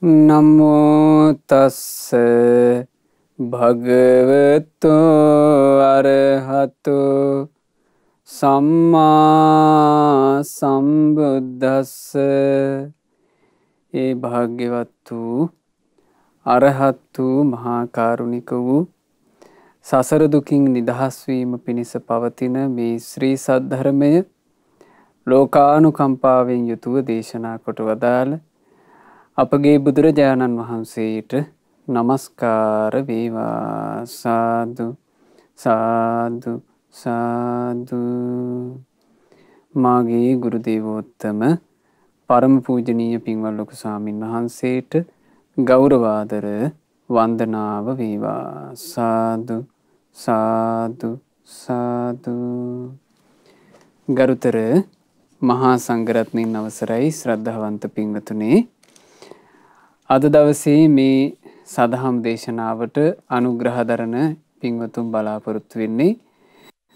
නමෝ තස්ස භගවතු අරහතු සම්මා සම්බුද්දස්ස. ඒ භාග්‍යවත් වූ අරහත් වූ මහා කරුණික වූ සසර දුකින් නිදහස් වීම පිණිස පවතින මේ ශ්‍රී සද්ධර්මය ලෝකානුකම්පාවෙන් යුතුව දේශනා කොට වදාළ අපගේ බුදුරජාණන් වහන්සේට නමස්කාර වේවා. සාදු සාදු සාදු. මාගේ ගුරු දේවෝත්තම පරම පූජනීය පින්වත් ලොකු ස්වාමින් වහන්සේට ගෞරවාදර වන්දනාව වේවා. සාදු සාදු සාදු. ගරුතර මහා සංඝරත්නයන් අවසරයි ශ්‍රද්ධාවන්ත පින්වතුනි, අද දවසේ මේ සදහම් දේශනාවට අනුග්‍රහ දරන පින්වතුන් බලාපොරොත්තු වෙන්නේ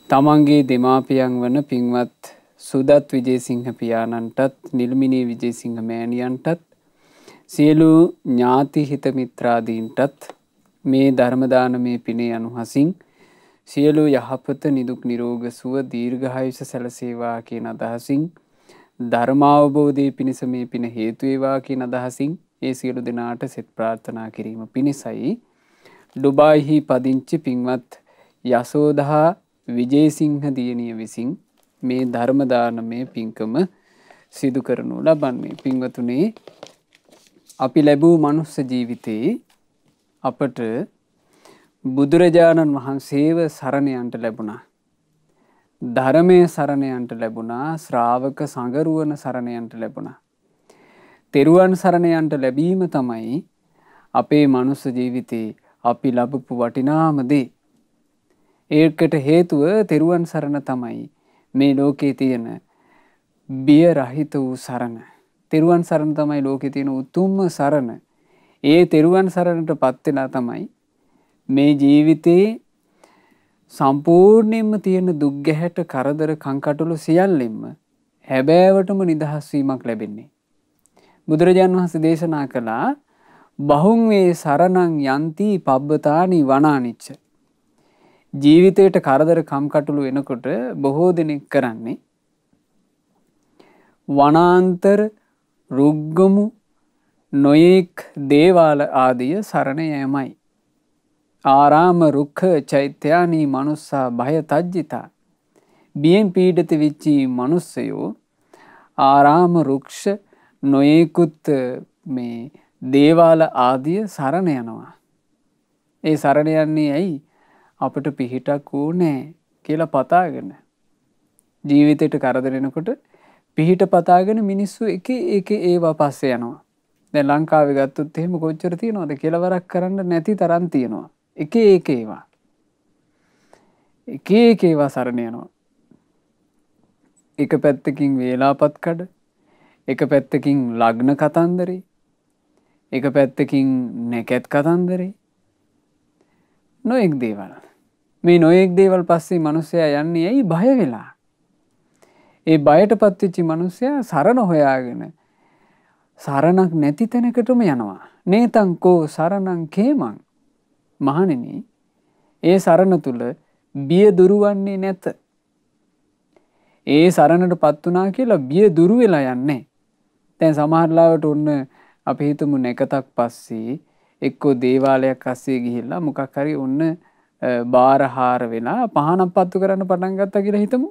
තමන්ගේ දෙමාපියන් වන පින්වත් සුදත් විජේසිංහ පියාණන්ටත් නිල්මිනී විජේසිංහ මෑණියන්ටත් සියලු ඥාති හිත මිත්‍රාදීන්ටත් මේ ධර්ම දානමය පිනේ අනුහසින් සියලු යහපත නිදුක් නිරෝග සුව දීර්ඝායුෂ සැලසේවා කියන අදහසින් ධර්මාවබෝධය පිණිස මේ පින හේතු වේවා කියන අදහසින් ඒ සියලු දෙනාට සෙත් ප්‍රාර්ථනා කිරීම පිණිසයි ඩුබායිහි පදිංචි පින්වත් යසෝදහා විජේසිංහ දියණිය විසින් මේ ධර්ම දානමය පින්කම සිදු කරනු ලබන්නේ. පින්වතුනි, අපි ලැබූ මනුස්ස ජීවිතේ අපට බුදුරජාණන් වහන්සේව සරණ යන්ට ලැබුණා. ධර්මයේ සරණ යන්ට ලැබුණා. ශ්‍රාවක සංගරුවන සරණ යන්ට ලැබුණා. තෙරුවන් සරණ යන්ට ලැබීම තමයි අපේ මනුස්ස ජීවිතේ අපි ලබපු වටිනාම දේ. ඒකට හේතුව තෙරුවන් සරණ තමයි මේ ලෝකේ තියෙන බිය රහිත වූ සරණ. තෙරුවන් සරණ තමයි ලෝකේ තියෙන උතුම්ම සරණ. ඒ තෙරුවන් සරණට පත් වෙලා තමයි මේ ජීවිතේ සම්පූර්ණයෙන්ම තියෙන දුක් ගැහැට කරදර කංකටොළු සියල්ලෙන්ම හැබෑවටම නිදහස් වීමක් ලැබෙන්නේ. බුදුරජාණන් වහන්සේ දේශනා කළා බහුං වේ සරණං යන්ති පබ්බතානි වනානිච්ච. ජීවිතයට කරදර කම්කටොළු එනකොට බොහෝ දෙනෙක් කරන්නේ වනාන්තර රුග්ගමු නොයෙක් දේවාල ආදිය සරණ යෑමයි. ආරාම රුක්ඛ චෛත්‍යානි මනුස්සා භය තජ්ජිතා. බියෙන් පීඩිත වෙච්චි මනුස්සයෝ ආරාම රුක්ෂ නොයෙකුත් මේ දේවාල ආදිය සරණ යනවා. ඒ සරණ යන්නේ ඇයි? අපට පිහිටක් ඕනේ කියලා පතාගෙන. ජීවිතේට කරදරෙනකොට පිහිට පතාගෙන මිනිස්සු එක ඒවා පස්සේ යනවා. දැන් ලංකාවේ ගත්තොත් එහෙම කොච්චර තියනවද? කෙලවරක් කරන්න නැති තරම් තියනවා. එක ඒවා සරණ යනවා. එක පැත්තකින් වේලාපත් කඩ, එක පැත්තකින් ලග්න කතන්දරේ, එක පැත්තකින් නැකත් කතන්දරේ, නොයෙක් දේවල්. මේ නොයෙක් දේවල් පස්සේ මිනිස්සයා යන්නේ ඇයි? බය වෙලා. ඒ බයටපත් වෙච්ච මිනිස්සයා සරණ හොයාගෙන සරණක් නැති තැනකටම යනවා. නේතං කෝ සරණං කේමං. මහණෙනි, ඒ සරණ තුල බිය දුරවන්නේ නැත. ඒ සරණටපත් වුණා කියලා බිය දුරු වෙලා යන්නේ. දැන් සමහර ලාවට ඔන්න අපි හිතමු නැකතක් පස්සේ එක්කෝ දේවාලයක් අස්සේ ගිහිල්ලා මොකක් හරි ඔන්න බාරහාර වෙලා පහනක් පත්තු කරන්න පටන් ගත්තා කියලා හිතමු.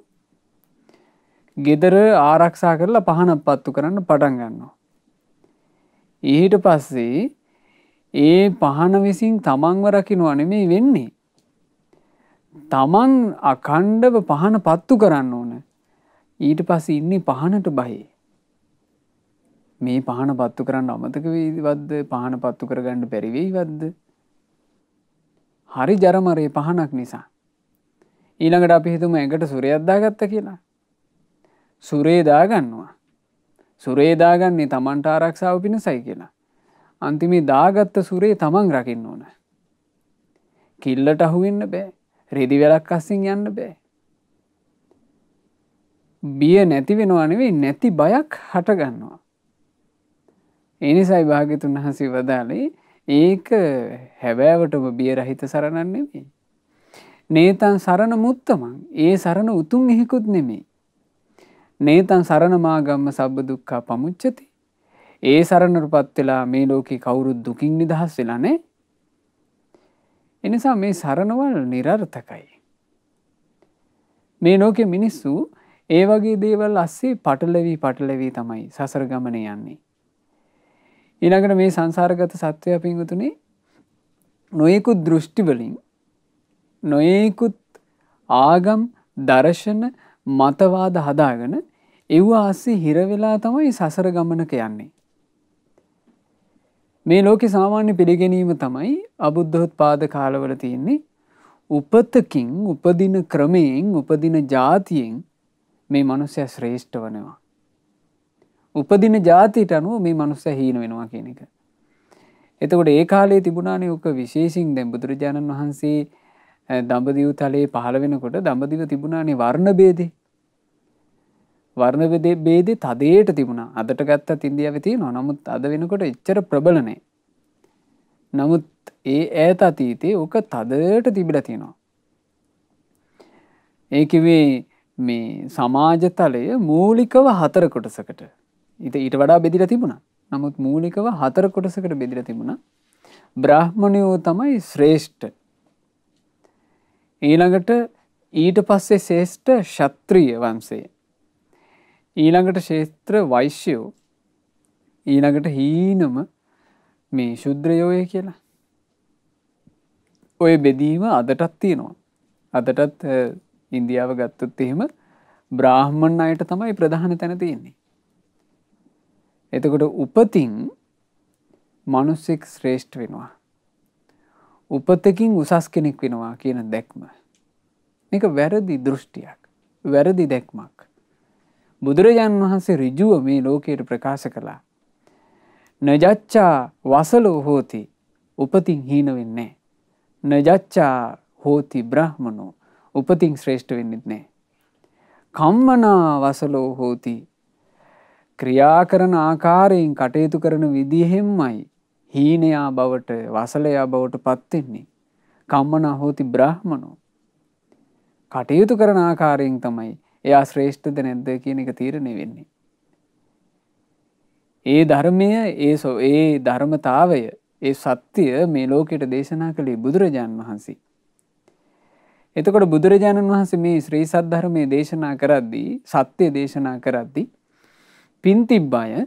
ගෙදර ආරක්ෂා කරලා පහනක් පත්තු කරන්න පටන් ගන්නවා. ඊට පස්සේ ඒ පහන විසින් තමන්ව රකින්නවා නෙමෙයි වෙන්නේ. තමන් අඛණ්ඩව පහන පත්තු කරන්න ඕන. ඊට පස්සේ ඉන්නේ පහනට බයයි. මේ පහන පත්තු කරන්න අමතක වෙයිවත්ද? පහන පත්තු කරගන්න බැරි වෙයිවත්ද? හරි ජරමරේ පහනක් නිසා. ඊළඟට අපි හිතමු ඇඟට සුරයක් දාගත්තා කියලා. සුරේ දාගන්නවා. සුරේ දාගන්නේ තමන්ට ආරක්ෂාව පිණිසයි කියලා. අන්තිමේ දාගත්ත සුරේ තමන් රකින්න ඕන. කිල්ලට අහු වෙන්න බෑ. රෙදි වැලක් අස්සින් යන්න බෑ. බිය නැති වෙනවා නෙවෙයි, නැති බයක් හට ගන්නවා. ඒ නිසායි භාග්‍යතුන් වහන්සේ වදාළේ ඒක හැබෑවටම බිය රහිත සරණක් නෙමෙයි. නේතං සරණ මුත්තමං. ඒ සරණ උතුම් එහෙකුත් නෙමෙයි. නේතං සරණ මාගම්ම සබ්බ දුක්ඛා පමුච්චති. ඒ සරණටපත් වෙලා මේ ලෝකේ කවුරුත් දුකින් නිදහස් වෙලා නැහැ. ඒ නිසා මේ සරණවල් નિરර්ථකයි. මේ ලෝකේ මිනිස්සු ඒ වගේ දේවල් අස්සේ පටලවි තමයි සසර ගමනේ යන්නේ. ඊළඟට මේ සංසාරගත සත්වයා පින්වතුනි නොයෙකුත් දෘෂ්ටි වලින් නොයෙකුත් ආගම් දර්ශන මතවාද හදාගෙන ඒව ආස්සේ හිර වෙලා තමයි සසර ගමනක යන්නේ. මේ ලෝකේ සාමාන්‍ය පිළිගැනීම තමයි අබුද්ධෝත්පාද කාලවල තියෙන්නේ උපතකින් උපදින ක්‍රමයෙන් උපදින જાතියෙන් මේ මනුස්සයා ශ්‍රේෂ්ඨ වෙනවා. උපදින જાතියට අනුව මේ මනුස්සයා හීන වෙනවා කියන එක. එතකොට ඒ කාලේ තිබුණානේ ඔක විශේෂින් දැන් බුදුරජාණන් වහන්සේ දඹදිව තලයේ පහළ වෙනකොට දඹදිව තිබුණානේ වර්ණ ભેදේ. වර්ණ ભેදේ තදේට තිබුණා. අදට ගත්තත් ඉන්දියාවේ තියෙනවා. නමුත් අද වෙනකොට එච්චර ප්‍රබල නැහැ. නමුත් ඒ ඈත අතීතේ ඕක තදට තිබිලා තියෙනවා. ඒ කිව්වේ මේ සමාජ තලය මූලිකව 4 කොටසකට. ඊට වඩා බෙදලා තිබුණා. නමුත් මූලිකව 4 කොටසකට බෙදලා තිබුණා. බ්‍රාහ්මණයෝ තමයි ශ්‍රේෂ්ඨ. ඊළඟට ඊට පස්සේ ශ්‍රේෂ්ඨ ක්ෂත්‍රීය වංශය. ඊළඟට ක්ෂේත්‍ර වෛශ්‍යයෝ. ඊළඟට හීනම මේ ශුද්‍රයෝය කියලා. ඔය බෙදීම අදටත් තියෙනවා. අදටත් ඉන්දියාව ගත්තොත් එහෙම බ්‍රාහ්මණ අයට තමයි ප්‍රධාන තැන තියෙන්නේ. එතකොට උපතින් මිනිස්සෙක් ශ්‍රේෂ්ඨ වෙනවා. උපතකින් උසස් කෙනෙක් වෙනවා කියන දැක්ම. මේක වැරදි දෘෂ්ටියක්. වැරදි දැක්මක්. බුදුරජාණන් වහන්සේ ඍජුව මේ ලෝකයට ප්‍රකාශ කළා. නජච්ඡා වසලෝ හෝති. උපතින් හීන වෙන්නේ නැහැ. නජච්ඡා හෝති බ්‍රාහ්මනෝ. උපතින් ශ්‍රේෂ්ඨ වෙන්නේ නැහැ. කම්මනා වසලෝ හෝති. ක්‍රියා කරන ආකාරයෙන් කටයුතු කරන විදිහෙන්මයි හීනයා බවට වසලයා බවට පත් වෙන්නේ. කම්මනා හෝති බ්‍රාහ්මනෝ. කටයුතු කරන ආකාරයෙන් තමයි එයා ශ්‍රේෂ්ඨද නැද්ද කියන එක තීරණය වෙන්නේ. ඒ ධර්මය ඒ ධර්මතාවය ඒ සත්‍ය මේ ලෝකෙට දේශනා කළේ බුදුරජාණන් වහන්සේ. එතකොට බුදුරජාණන් වහන්සේ මේ ශ්‍රී සද්ධර්මයේ දේශනා කරද්දී සත්‍ය දේශනා කරද්දී පින් තිබ්බය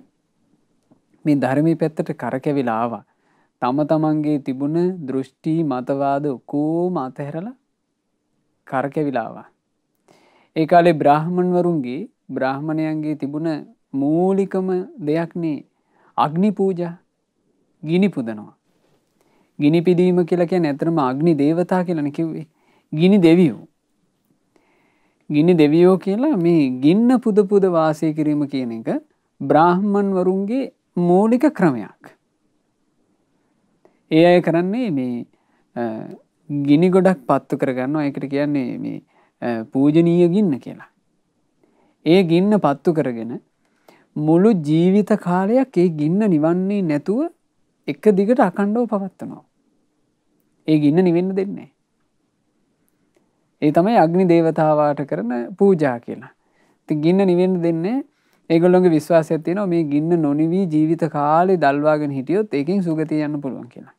මේ ධර්මයේ පැත්තට කරකැවිලා ආවා. තම තමන්ගේ තිබුණ දෘෂ්ටි මතවාද ඔක්කොම අතහැරලා කරකැවිලා ආවා. ඒ කාලේ බ්‍රාහ්මණයන්ගේ තිබුණ මූලිකම දෙයක්නේ අග්නි පූජා. ගිනි පුදනවා. ගිනි පිදීම කියලා කියන්නේ අතරම අග්නි දේවතා කියලානේ කිව්වේ. ගිනි දෙවියෝ. ගිනි දෙවියෝ කියලා මේ ගින්න පුද වාසය කිරීම කියන එක බ්‍රාහ්මණ වරුන්ගේ මූලික ක්‍රමයක්. ඒ අය කරන්නේ මේ ගිනි ගොඩක් පත්තු කරගන්නවා. ඒකට කියන්නේ මේ පූජනීය ගින්න කියලා. ඒ ගින්න පත්තු කරගෙන මුළු ජීවිත කාලයක් ඒ ගින්න නිවන්නේ නැතුව එක දිගට අඛණ්ඩව පවත්වනවා. ඒ ගින්න නිවෙන්න දෙන්නේ නැහැ. ඒ තමයි අග්නි දේවතාවාට කරන පූජා කියලා. ඉතින් ගින්න නිවෙන්න දෙන්නේ ඒගොල්ලෝගේ විශ්වාසයක් තියෙනවා මේ ගින්න නොනිවි ජීවිත කාලේ දල්වාගෙන හිටියොත් ඒකෙන් සුගතිය යන්න පුළුවන් කියලා.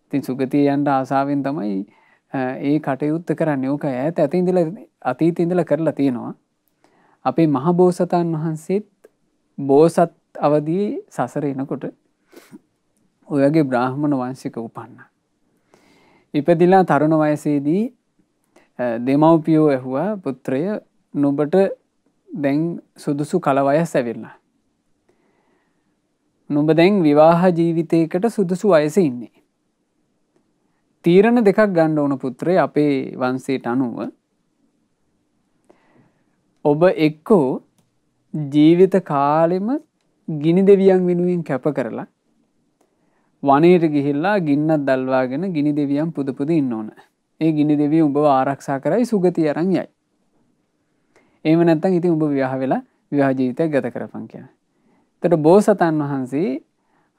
ඉතින් සුගතිය යන්න ආසාවෙන් තමයි ඒ කටයුත්ත කරන්නේ. ඕක ඈත අතීතේ ඉඳලා කරලා තියෙනවා. අපේ මහ බෝසතාන් වහන්සේත් බෝසත් අවදී සසර එනකොට ඔයගේ බ්‍රාහ්මණ වංශික උපන්නා. ඉපදිලා තරුණ වයසේදී දෙමව්පියෝ ඇහුවා පුත්‍රය නුඹට දැන් සුදුසු කල වයස ඇවිල්ලා. නුඹ දැන් විවාහ ජීවිතයකට සුදුසු වයසේ ඉන්නේ. තීරණ දෙකක් ගන්න ඕන පුත්‍රය අපේ වංශයට අනුව. ඔබ එක්කෝ ජීවිත කාලෙම ගිනි දෙවියන් වෙනුවෙන් කැප කරලා වනයේට ගිහිල්ලා ගින්නක් දල්වාගෙන ගිනි දෙවියන් පුද ඉන්න ඕන. ඒ ගිනි දෙවියෝ උඹව ආරක්ෂා කරයි සුගතිය අරන් යයි. එහෙම නැත්නම් ඉතින් උඹ විවාහ වෙලා විවාහ ජීවිතයක් ගත කරපන් කියලා. එතකොට බෝසතාණන් වහන්සේ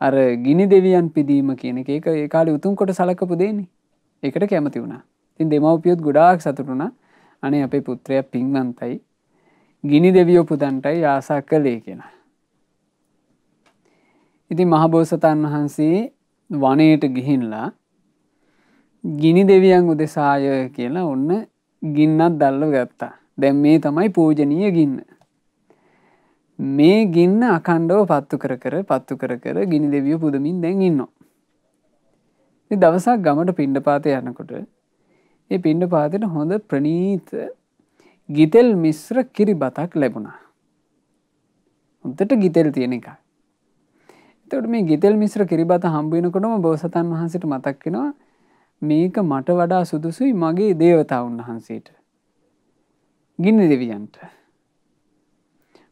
අර ගිනි දෙවියන් පිදීම කියන එක ඒක ඒ කාලේ උතුම් කොට සලකපු දෙන්නේ. ඒකට කැමති වුණා. ඉතින් දෙමව්පියොත් ගොඩාක් සතුටු වුණා. අනේ අපේ පුත්‍රයා පින්වන්තයි. ගිනි දෙවියෝ පුදන්ටයි ආසා කළේ කියලා. ඉතින් මහබෝසතාණන් වහන්සේ වනයේට ගිහින්ලා ගිනි දෙවියන් උදෙසාය කියලා ඔන්න ගින්නක් දැල්ව ගත්තා. දැන් මේ තමයි පූජනීය ගින්න. මේ ගින්න අඛණ්ඩව පත්තු කර කර ගිනි දෙවියෝ පුදමින් දැන් ඉන්නවා. ඉතින් දවසක් ගමට පිණ්ඩපාතේ යනකොට ඒ පිණ්ඩපාතේට හොඳ ප්‍රණීත ගිතෙල් මිශ්‍ර කිරිබතක් ලැබුණා. හොඳට ගිතෙල් තියෙන එකක්. එතකොට මේ ගිතෙල් මිශ්‍ර කිරිබත හම්බ වෙනකොටම බෝසතාණන් වහන්සේට මතක් වෙනවා මේක මට වඩා සුදුසුයි මගේ දේවතාවුන් වහන්සේට. ගිනි දෙවියන්ට.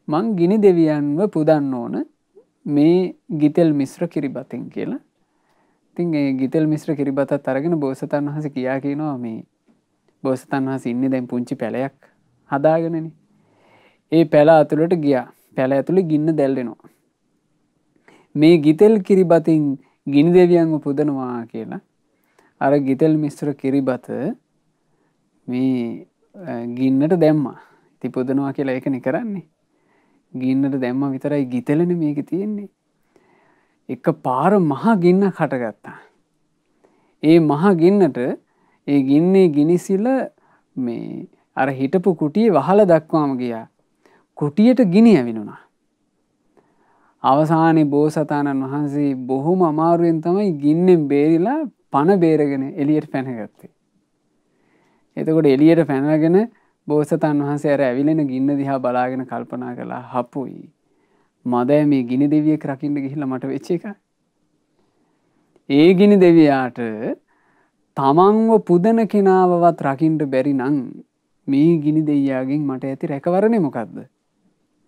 මං ගිනි දෙවියන්ව පුදන්න ඕන මේ ගිතෙල් මිශ්‍ර කිරිබතෙන් කියලා. ඉතින් ඒ ගිතෙල් මිශ්‍ර කිරිබතත් අරගෙන බෝසතාණන් වහන්සේ කියා කියනවා මේ බෝසතාණන් වහන්සේ ඉන්නේ දැන් පුංචි පැලයක් හදාගෙනනේ. ඒ පැල ඇතුළට ගියා. පැල ඇතුලේ ගින්න දැල්වෙනවා. මේ ගිතෙල් කිරිබතින් ගිනි දෙවියන්ව පුදනවා කියලා අර ගිතෙල් මිශ්‍ර කිරිබත මේ ගින්නට දැම්මා. ඉතින් පුදනවා කියලා ඒකනේ කරන්නේ. ගින්නට දැම්මා විතරයි ගිතෙලනේ මේකේ තියෙන්නේ. එක පාර මහා ගින්නක් හටගත්තා. ඒ මහා ගින්නට ඒ ගින්නේ ගිනිසිල මේ අර හිටපු කුටියේ වහල දක්වාම ගියා. කුටියට ගිනි ඇවිලුණා. අවසානයේ බෝසතාණන් වහන්සේ බොහොම අමාරුවෙන් තමයි ගින්නෙන් බේරිලා පණ බේරගෙන එළියට පැනගත්තේ. එතකොට එළියට පැනගෙන බෝසතාණන් වහන්සේ අර ඇවිලෙන ගින්න දිහා බලාගෙන කල්පනා කළා හපුයි. මදෑ මේ ගිනි දෙවියෙක් රකින්න ගිහිල්ලා මට වෙච්ච එක. ඒ ගිනි දෙවියාට තමන්ව පුදන කෙනාවවත් රකින්න බැරි නම් මේ ගිනි දෙවියාගෙන් මට ඇති රැකවරණය මොකද්ද?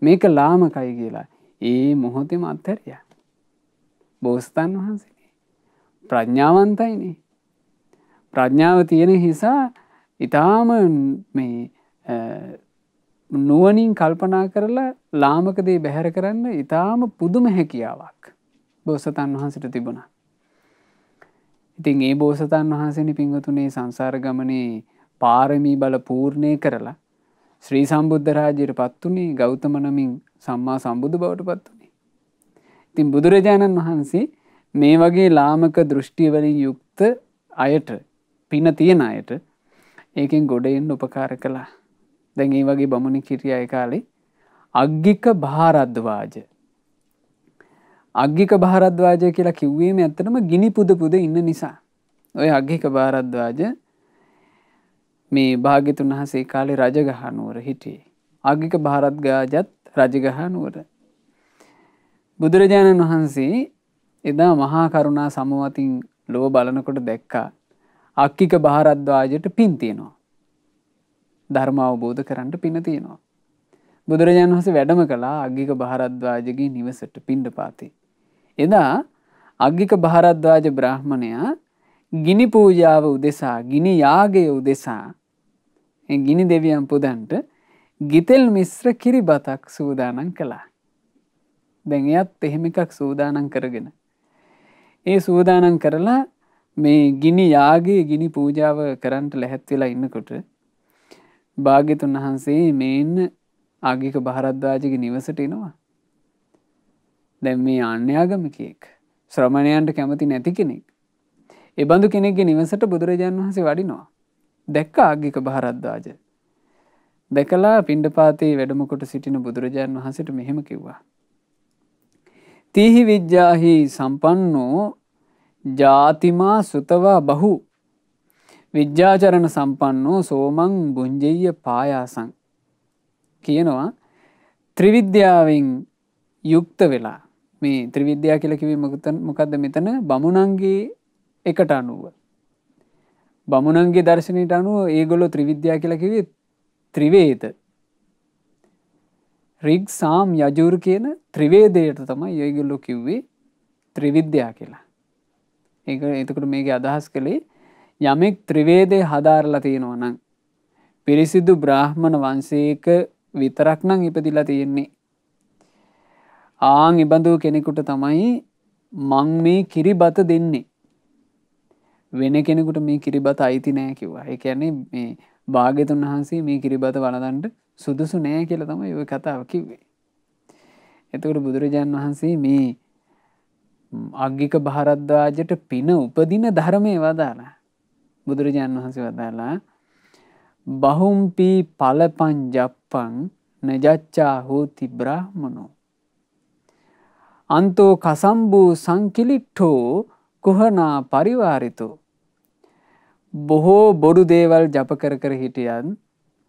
මේක ලාමකයි කියලා. ඒ මොහොතේම අත්හැරියා. බෝසතාණන් වහන්සේනේ ප්‍රඥාවන්තයිනේ. ප්‍රඥාව තියෙන නිසා ඊටාම මේ නුවණින් කල්පනා කරලා ලාමක දේ බැහැර කරන්න ඊටාම පුදුම හැකියාවක් බෝසතාණන් වහන්සේට තිබුණා. ඉතින් ඒ බෝසතාණන් වහන්සේනි පින්වතුනේ සංසාර ගමනේ පාරමී බල පූර්ණේ කරලා ශ්‍රී සම්බුද්ධ රාජ්‍යයට පත් උනේ ගෞතම නමින් සම්මා සම්බුදු බවට පත් උනේ. ඉතින් බුදුරජාණන් වහන්සේ මේ වගේ ලාමක දෘෂ්ටි වලින් යුක්ත අයට පින තියෙන අයට ඒකෙන් ගොඩ එන්න උපකාර කළා. දැන් මේ වගේ බමුණෙක් හිටියා ඒ කාලේ අග්ගික භාරද්වාජ. අග්ගික භාරද්වාජ කියලා කිව්වේම ඇත්තටම ගිනි පුද ඉන්න නිසා. ඔය අග්ගික භාරද්වාජ මේ භාග්‍යතුන් වහන්සේ කාලේ රජගහ නුවර හිටියේ. අග්ගික භාරද්වාජත් රජගහ නුවර. බුදුරජාණන් වහන්සේ එදා මහා කරුණා සමවතින් ලොව බලනකොට දැක්කා අග්ගික භාරද්වාජට පින් තියෙනවා. ධර්ම අවබෝධ කරන්න පින තියෙනවා. බුදුරජාණන් වහන්සේ වැඩම කළා අග්ගික භාරද්වාජගේ නිවසට පිණ්ඩපාතේ. එදා අග්ගික භාරද්වාජ බ්‍රාහ්මණයා ගිනි පූජාව උදෙසා ගිනි යාගය උදෙසා ගිනි දෙවියන් පුදන්ට ගිතෙල් මිශ්‍ර කිරිබතක් සූදානම් කළා. දැන් එයත් එහෙම එකක් සූදානම් කරගෙන ඒ සූදානම් කරලා මේ ගිනි යාගයේ ගිනි පූජාව කරන්නට ලැහැත් වෙලා ඉන්නකොට භාග්‍යතුන් වහන්සේ මේන්න අග්ගික භාරද්වාජගේ නිවසට එනවා. දැන් මේ ආන්‍යාගමිකයෙක් ශ්‍රමණයන්ට කැමති නැති කෙනෙක්. ඒ බඳු කෙනෙක්ගේ නිවසට බුදුරජාණන් වහන්සේ වඩිනවා. දැක්ක අග්ගික භාරද්වාජ. දැකලා පිණ්ඩපාතේ වැඩම කොට සිටින බුදුරජාණන් වහන්සේට මෙහෙම කිව්වා. තීහි විජ්ජාහි සම්පන්නෝ ජාතිමා සුතවා බහු විද්‍යාචරණ සම්පන්නෝ සෝමං බුංජෙය්‍ය පායාසං කියනවා ත්‍රිවිද්‍යාවෙන් යුක්ත වෙලා මේ ත්‍රිවිද්‍යාව කියලා කිව්වේ මොකද්ද මෙතන බමුණන්ගේ එකට අනුව බමුණන්ගේ දර්ශනයට අනුව ඒගොල්ලෝ ත්‍රිවිද්‍යාව කියලා කිව්වේ ත්‍රිවේද රිග් සාම් යජුර් කියන ත්‍රිවේදයට තමයි ඒගොල්ලෝ කිව්වේ ත්‍රිවිද්‍යාව කියලා. ඒක එතකොට මේකේ අදහස් කළේ යමෙක් ත්‍රිවේදේ හදාරලා තියෙනවා නම් පිරිසිදු බ්‍රාහ්මණ වංශයක විතරක් නම් ඉපදිලා තියෙන්නේ. ආන් ඉබඳු කෙනෙකුට තමයි මං මේ කිරිබත දෙන්නේ. වෙන කෙනෙකුට මේ කිරිබත අයිති නෑ කිව්වා. ඒ කියන්නේ මේ භාග්‍යතුන් වහන්සේ මේ කිරිබත වළඳන්න සුදුසු නෑ කියලා තමයි ওই කතාව කිව්වේ. එතකොට බුදුරජාන් වහන්සේ මේ අග්ගික භාරද්වාජට පින උපදින ධර්මයේ වදාලා. බුදුරජාන් වහන්සේ වදාලා බහුම්පි පලපං ජප්පං නජච්චා හෝති බ්‍රාහ්මනෝ අන්තෝ කසම්බූ සංකිලිට්ඨෝ කුහනා පරිවාරිතෝ. බොහෝ බොරු දේවල් ජප කර කර හිටියන්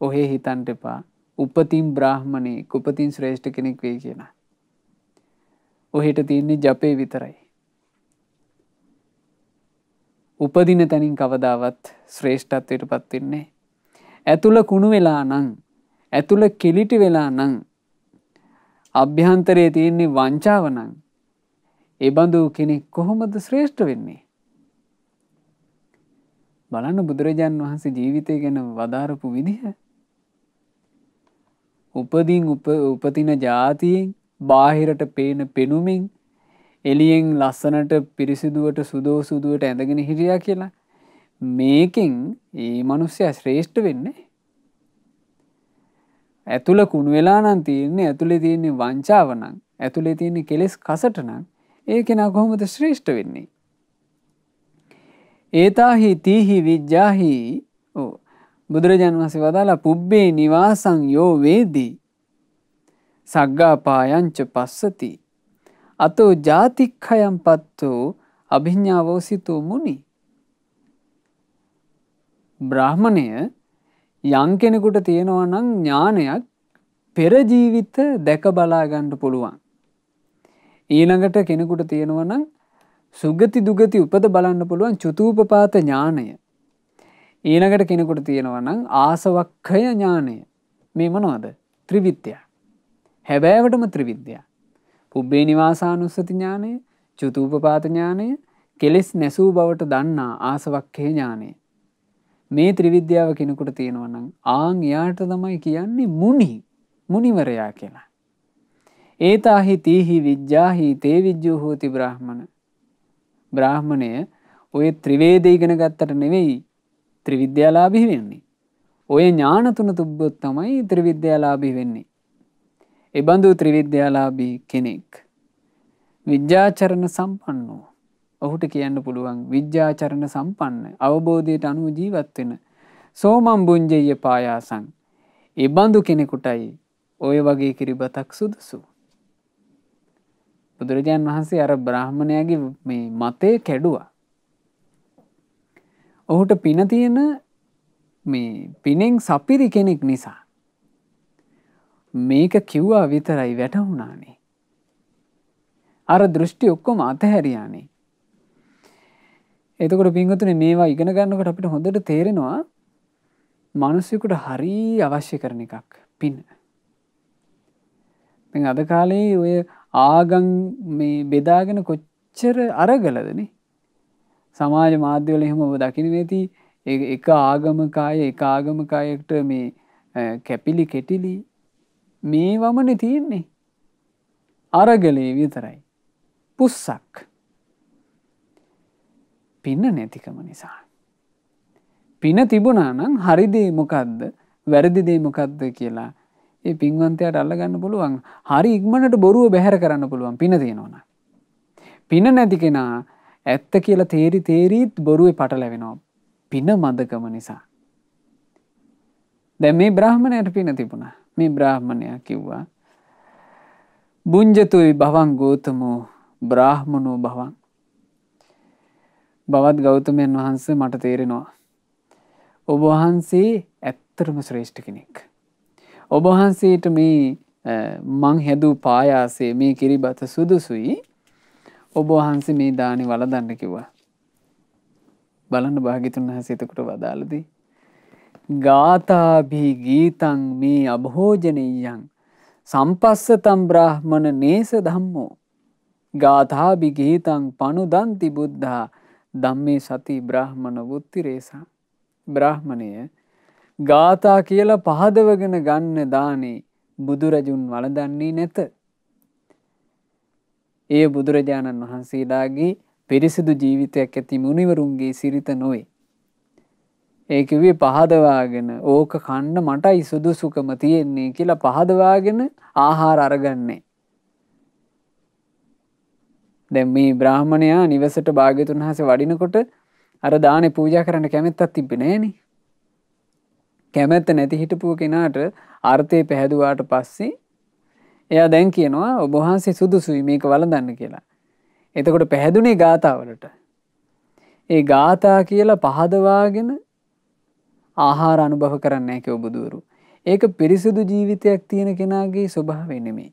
ඔහේ හිතන්ට එපා උපතින් බ්‍රාහ්මණෙක් උපතින් ශ්‍රේෂ්ඨ කෙනෙක් වෙයි කියලා. ඔහෙට තියෙන්නේ ජපේ විතරයි. උපදින තැනින් කවදාවත් ශ්‍රේෂ්ඨත්වයට පත් වෙන්නේ. ඇතුළ කුණු වෙලා නම්, ඇතුළ කිලිටි වෙලා නම්, අභ්‍යන්තරයේ තියෙන්නේ වංචාව නම්, ඒ බඳු කෙනෙක් කොහොමද ශ්‍රේෂ්ඨ වෙන්නේ? බලන්න බුදුරජාන් වහන්සේ ජීවිතය ගැන වදාරපු විදිහ. උපතින ජාතියෙන් බාහිරට පේන පෙනුමින් එළියෙන් ලස්සනට පිරිසිදුවට සුදුවට ඇඳගෙන හිටියා කියලා මේකෙන් ඒ මිනිස්සයා ශ්‍රේෂ්ඨ වෙන්නේ. ඇතුළ කුණු වෙලා නම් තියෙන්නේ, ඇතුලේ තියෙන්නේ වංචාව නම්, ඇතුලේ තියෙන්නේ කෙලෙස් කසට නම් ඒ කෙනා කොහොමද ශ්‍රේෂ්ඨ වෙන්නේ? ඒතාහි තීහි විජ්ජාහි බුදුරජාණන් වහන්සේ වදාලා පුබ්බේ නිවාසං යෝ වේදී සග්ගාපායංච පස්සති අතෝ ජාතික්ඛයම් පත්තෝ අභිඤ්ඤාවෝසිතෝ මුනි. බ්‍රාහ්මණය යම් කෙනෙකුට තියෙනවා නම් ඥානයක් පෙර ජීවිත දැක බලා ගන්න පුළුවන්. ඊළඟට කෙනෙකුට තියෙනවා නම් සුගති දුගති උපත බලන්න පුළුවන් චුතූපපාත ඥානය. ඊළඟට කෙනෙකුට තියෙනවා නම් ආසවක්ඛය ඥානය. මේ මොනවද? ත්‍රිවිද්‍යා. හැබෑවටම ත්‍රිවිද්‍යා. පුබ්බේ නිවාසානුස්සති ඥානය, චුතූපපාත ඥානය, කෙලෙස් නැසූ බවට දන්නා ආසවක්ඛය ඥානය. මේ ත්‍රිවිද්‍යාව කෙනෙකුට තියෙනවා නම් ආන් එයාට තමයි කියන්නේ මුනිවරයා කියලා. ඒතාහි තීහි විජ්ජාහි තේ විජ්ජෝ හෝති බ්‍රාහ්මණ. බ්‍රාහ්මණය ඔය ත්‍රිවේද ඉගෙන ගත්තට නෙවෙයි ත්‍රිවිද්‍යාලාභී වෙන්නේ. ඔය ඥාන තුන තිබ්බොත් තමයි ත්‍රිවිද්‍යාලාභී වෙන්නේ. ඒ බඳු ත්‍රිවිද්‍යාලාභී කෙනෙක් විද්‍යාචරණ සම්පන්නෝ. ඔහුට කියන්න පුළුවන් විද්‍යාචරණ සම්පන්න අවබෝධයට අනුව ජීවත් වෙන සෝමම් බුඤ්ජෙය්‍ය පායාසං. ඒ බඳු කෙනෙකුටයි ඔය වගේ කිරිබතක් සුදුසු. බුදුරජාන් වහන්සේ අර බ්‍රාහ්මණයාගේ මේ මතේ කැඩුවා. ඔහුට පින තියෙන මේ පිනෙන් සපිරි කෙනෙක් නිසා මේක කිව්වා විතරයි වැටහුණානේ. අර දෘෂ්ටි ඔක්කොම අතහැරියානේ. එතකොට පින්වතුනි මේවා ඉගෙන ගන්නකොට අපිට හොඳට තේරෙනවා මිනිස්සුන්ට හරි අවශ්‍ය කරන එකක් පින. දැන් අද කාලේ ඔය ආගම් මේ බෙදාගෙන කොච්චර අරගලදනේ. සමාජ මාධ්‍යවල එහෙම ඔබ දකින්න වෙති එක ආගමකායකට මේ කැපිලි කෙටිලි මේවමනේ තියෙන්නේ. අරගලේ විතරයි. පුස්සක්. පින නැතිකම නිසා. පින තිබුණා නම් හරි දේ මොකද්ද වැරදි දේ මොකද්ද කියලා ඒ පින්වන්තයාට අල්ලගන්න පුළුවන්. හරි ඉක්මනට බොරුව බැහැර කරන්න පුළුවන් පින තියෙනවා. පින නැති කෙනා ඇත්ත කියලා තේරිත් බොරුවේ පටලැවෙනවා. පින මදකම නිසා. දැන් මේ බ්‍රාහ්මණයට පින තිබුණා. මේ බ්‍රාහ්මණයා කිව්වා බුඤ්ජතුයි භවං ගෝතමෝ බ්‍රාහ්මනෝ භවං. බවත් ගෞතමයන් වහන්සේ මට තේරෙනවා. ඔබ වහන්සේ ඇත්තටම ශ්‍රේෂ්ඨ කෙනෙක්. ඔබ වහන්සේට මේ මං හැදූ පායාසයේ මේ කිරිබත සුදුසුයි. ඔබ වහන්සේ මේ දානේ වළඳන්න කිව්වා. බලන්න භාග්‍යතුන් වහන්සේ එතකොට වදාළදී ගාථාභි ගීතං මේ අභෝජනීයං සම්පස්සතම් බ්‍රාහ්මණ නේස ධම්මෝ ගාථාභි ගීතං පනුදන්ති බුද්ධා ධම්මේ සති බ්‍රාහ්මණ වුත්තිරේසා. බ්‍රාහ්මණය ගාථා කියලා පහදවගෙන ගන්න දානේ බුදුරජුන් වළඳන්නේ නැත. ඒ බුදුරජාණන් වහන්සේලාගේ පිරිසිදු ජීවිතයක් ඇති මුනිවරුන්ගේ සිරිත නොවේ. ඒ කිව්වේ පහදවාගෙන ඕක කන්න මටයි සුදුසුකම තියෙන්නේ කියලා පහදවාගෙන ආහාර අරගන්නේ. දැන් මේ බ්‍රාහමණයා නිවසට භාග්‍යතුන් වහන්සේ වඩිනකොට අර දානේ පූජා කරන්න කැමැත්තක් තිබ්බේ නෑනේ. කැමැත්ත නැති හිටපු කෙනාට අර්ථය පැහැදුවාට පස්සේ එයා දැන් කියනවා ඔබ වහන්සේ සුදුසුයි මේක වළඳන්න කියලා. එතකොට පැහැදුනේ ගාථාවලට. ඒ ගාථා කියලා පහදවාගෙන ආහාර අනුභව කරන්නේ නැහැ කිව්ව බුදුවරු. ඒක පිරිසුදු ජීවිතයක් තියෙන කෙනාගේ ස්වභාවය නෙමෙයි.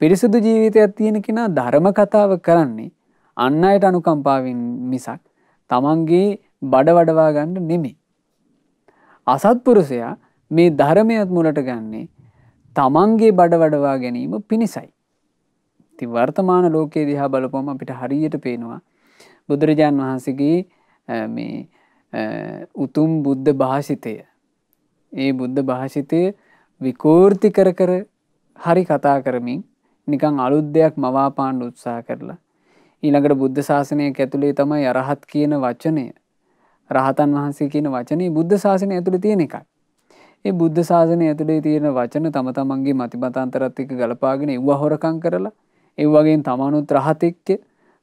පිරිසුදු ජීවිතයක් තියෙන කෙනා ධර්ම කතාව කරන්නේ අන් අයට අනුකම්පාවෙන් මිසක් තමන්ගේ බඩ වඩවා ගන්න නෙමෙයි. අසත්පුරුෂයා මේ ධර්මයක් මුලට ගන්නේ තමන්ගේ බඩ වඩවා ගැනීම පිණිසයි. ඉතින් වර්තමාන ලෝකයේ දිහා බලපුවම අපිට හරියට පේනවා බුදුරජාන් වහන්සේගේ මේ උතුම් බුද්ධ භාෂිතය. ඒ බුද්ධ භාෂිතය විකෘති කර කර හරි කතා කරමින් නිකන් අලුත් දෙයක් මවාපාන්න උත්සාහ කරලා ඊළඟට බුද්ධ ශාසනයක ඇතුලේ තමයි අරහත් කියන වචනය රහතන් වහන්සේ කියන වචනේ බුද්ධ ශාසනය ඇතුලේ තියෙන එකක්. ඒ බුද්ධ ශාසනය ඇතුලේ තියෙන වචන තම තමන්ගේ මතිමතාන්තරත් එක්ක ගලපාගෙන ඒව හොරකම් කරලා ඒ වගේම තමනුත් රහත් එක්ක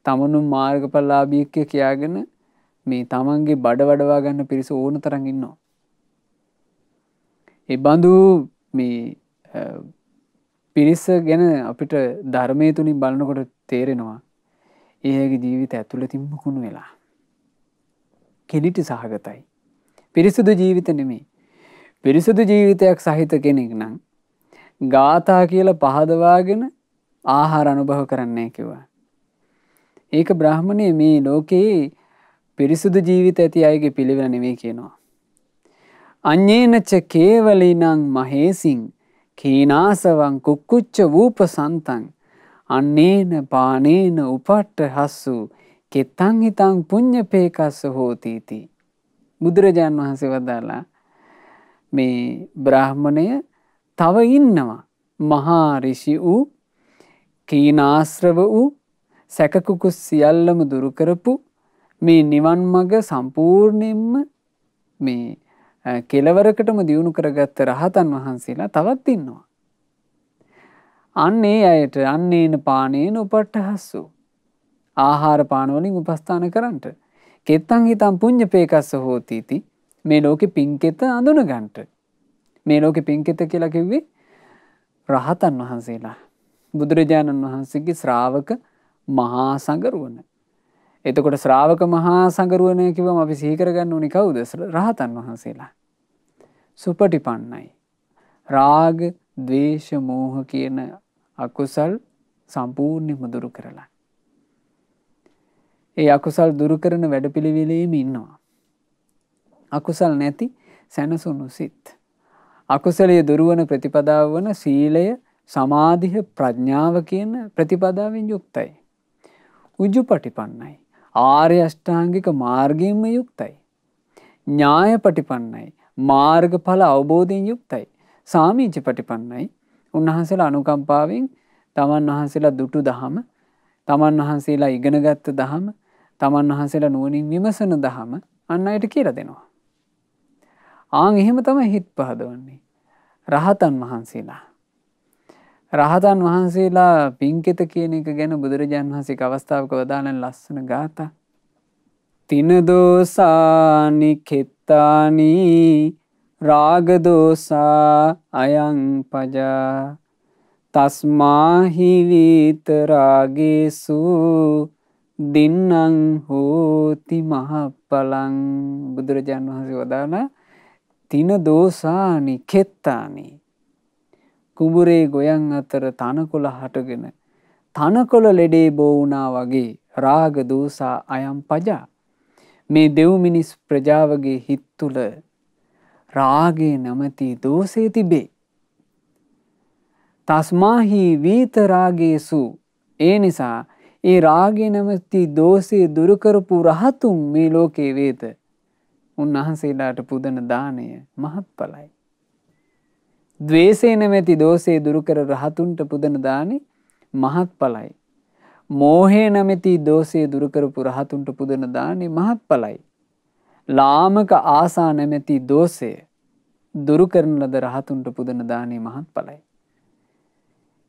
තමනුත් මාර්ගඵලලාභී එක්ක කියාගෙන මේ තමන්ගේ බඩ වඩවා ගන්න පිරිස ඕන තරම් ඉන්නවා. ඒ බඳු මේ පිරිස ගැන අපිට ධර්මයේ තුලින් බලනකොට තේරෙනවා ඒගේ ජීවිත ඇතුළතින්ම කුණු වෙලා. කෙලිටි සහගතයි. පිරිසුදු ජීවිත නෙමෙයි. පිරිසුදු ජීවිතයක් සහිත කෙනෙක් නම් ගාථා කියලා පහදවාගෙන ආහාර අනුභව කරන්නේ කිව්වා. ඒක බ්‍රාහමණේ මේ ලෝකේ පිරිසුදු ජීවිත ඇති අයගේ පිළිවෙල නෙමෙයි කියනවා. අඤ්ඤේනච කේවලිනං මහේසින් කීනාසවං කුක්කුච්ච වූපසන්තං අන්නේන පානේන උපට්ඨ හස්සු කෙතං හිතං පුඤ්ඤපේකස්ස හෝතිති. බුදුරජාන් වහන්සේ වදාලා මේ බ්‍රාහමණය තව ඉන්නවා මහා ඍෂි වූ කීනාශ්‍රව වූ සැකකුකුස් සියල්ලම දුරු කරපු මේ නිවන් මඟ සම්පූර්ණයෙන්ම මේ කෙලවරකටම දියුණු කරගත්ත රහතන් වහන්සේලා තවත් ඉන්නවා. අන්නේ අයට අන්නේන පානේන උපට්ඨහස්සු ආහාර පාන වලින් උපස්ථාන කරන්නට කෙත්තං හිතං පුඤ්ඤපේකස්ස හෝතිති මේ ලෝකෙ පින්කෙත අඳුන ගන්නට. මේ ලෝකෙ පින්කෙත කියලා කිව්වේ රහතන් වහන්සේලා බුදුරජාණන් වහන්සේගේ ශ්‍රාවක මහා සංඝරුවන. එතකොට ශ්‍රාවක මහා සංඝරුවන කිව්වම අපි සිහි කරගන්න ඕනේ කවුද? රහතන් වහන්සේලා. සුපටිපන්නයි. රාග, ද්වේෂ, මෝහ කියන අකුසල් සම්පූර්ණයෙන්ම දුරු කරලා. ඒ අකුසල් දුරු කරන වැඩපිළිවෙලෙම ඉන්නවා. අකුසල් නැති සැනසුණු සිත්. අකුසලයේ දුරවන ප්‍රතිපදාව වන සීලය, සමාධිය, ප්‍රඥාව කියන ප්‍රතිපදාවෙන් යුක්තයි. උජුපටිපන්නයි. ආර්ය අෂ්ටාංගික මාර්ගයෙන්ම යුක්තයි. ඥායපටිපන්නයි. මාර්ගඵල අවබෝධයෙන් යුක්තයි. සාමීචපටිපන්නයි. උන්වහන්සේලා අනුකම්පාවෙන් තමන් වහන්සේලා දුටු දහම, තමන් වහන්සේලා ඉගෙනගත්ත දහම, තමන් වහන්සේලා නුවණින් විමසන දහම අන් අයට කියලා දෙනවා. ආන් එහෙම තමයි හිත් පහදවන්නේ. රහතන් වහන්සේලා. රහතන් වහන්සේලා පින්කෙත කියන එක ගැන බුදුරජාණන් වහන්සේක අවස්ථාවක වදාළන ලස්සන ගාථා. තින දෝසානි කෙත්තානි රාග දෝසා අයං පජා තස්මාහි විත රාගේසු දින්නං හෝති මහප්පලං. බුදුරජාණන් වහන්සේ වදාළා තින දෝසානි කෙත්තානි කුඹුරේ ගොයන් අතර තනකොළ හටගෙන තනකොළ ලෙඩේ බෝ වුණා වගේ රාග දෝසා අයම් පජා මේ දෙව් මිනිස් ප්‍රජාවගේ හිත් තුළ රාගේ නැමැති දෝෂේ තිබේ. තස්මාහි වීත රාගේසු ඒ නිසා ඒ රාගේ නැමැති දෝෂේ දුරු කරපු රහතුන් මේ ලෝකේ වේද උන්වහන්සේලාට පුදන දාණය මහත්ඵලයි. ද්වේෂේ නැමැති දෝෂේ දුරු කර රහතුන්ට පුදන දාණය මහත්ඵලයි. මෝහය නැමැති දෝෂය දුරු කරපු රහතුන්ට පුදන දානේ මහත්ඵලයි. ලාමක ආසා නැමැති දෝෂය දුරු කරන ලද රහතුන්ට පුදන දානේ මහත්ඵලයි.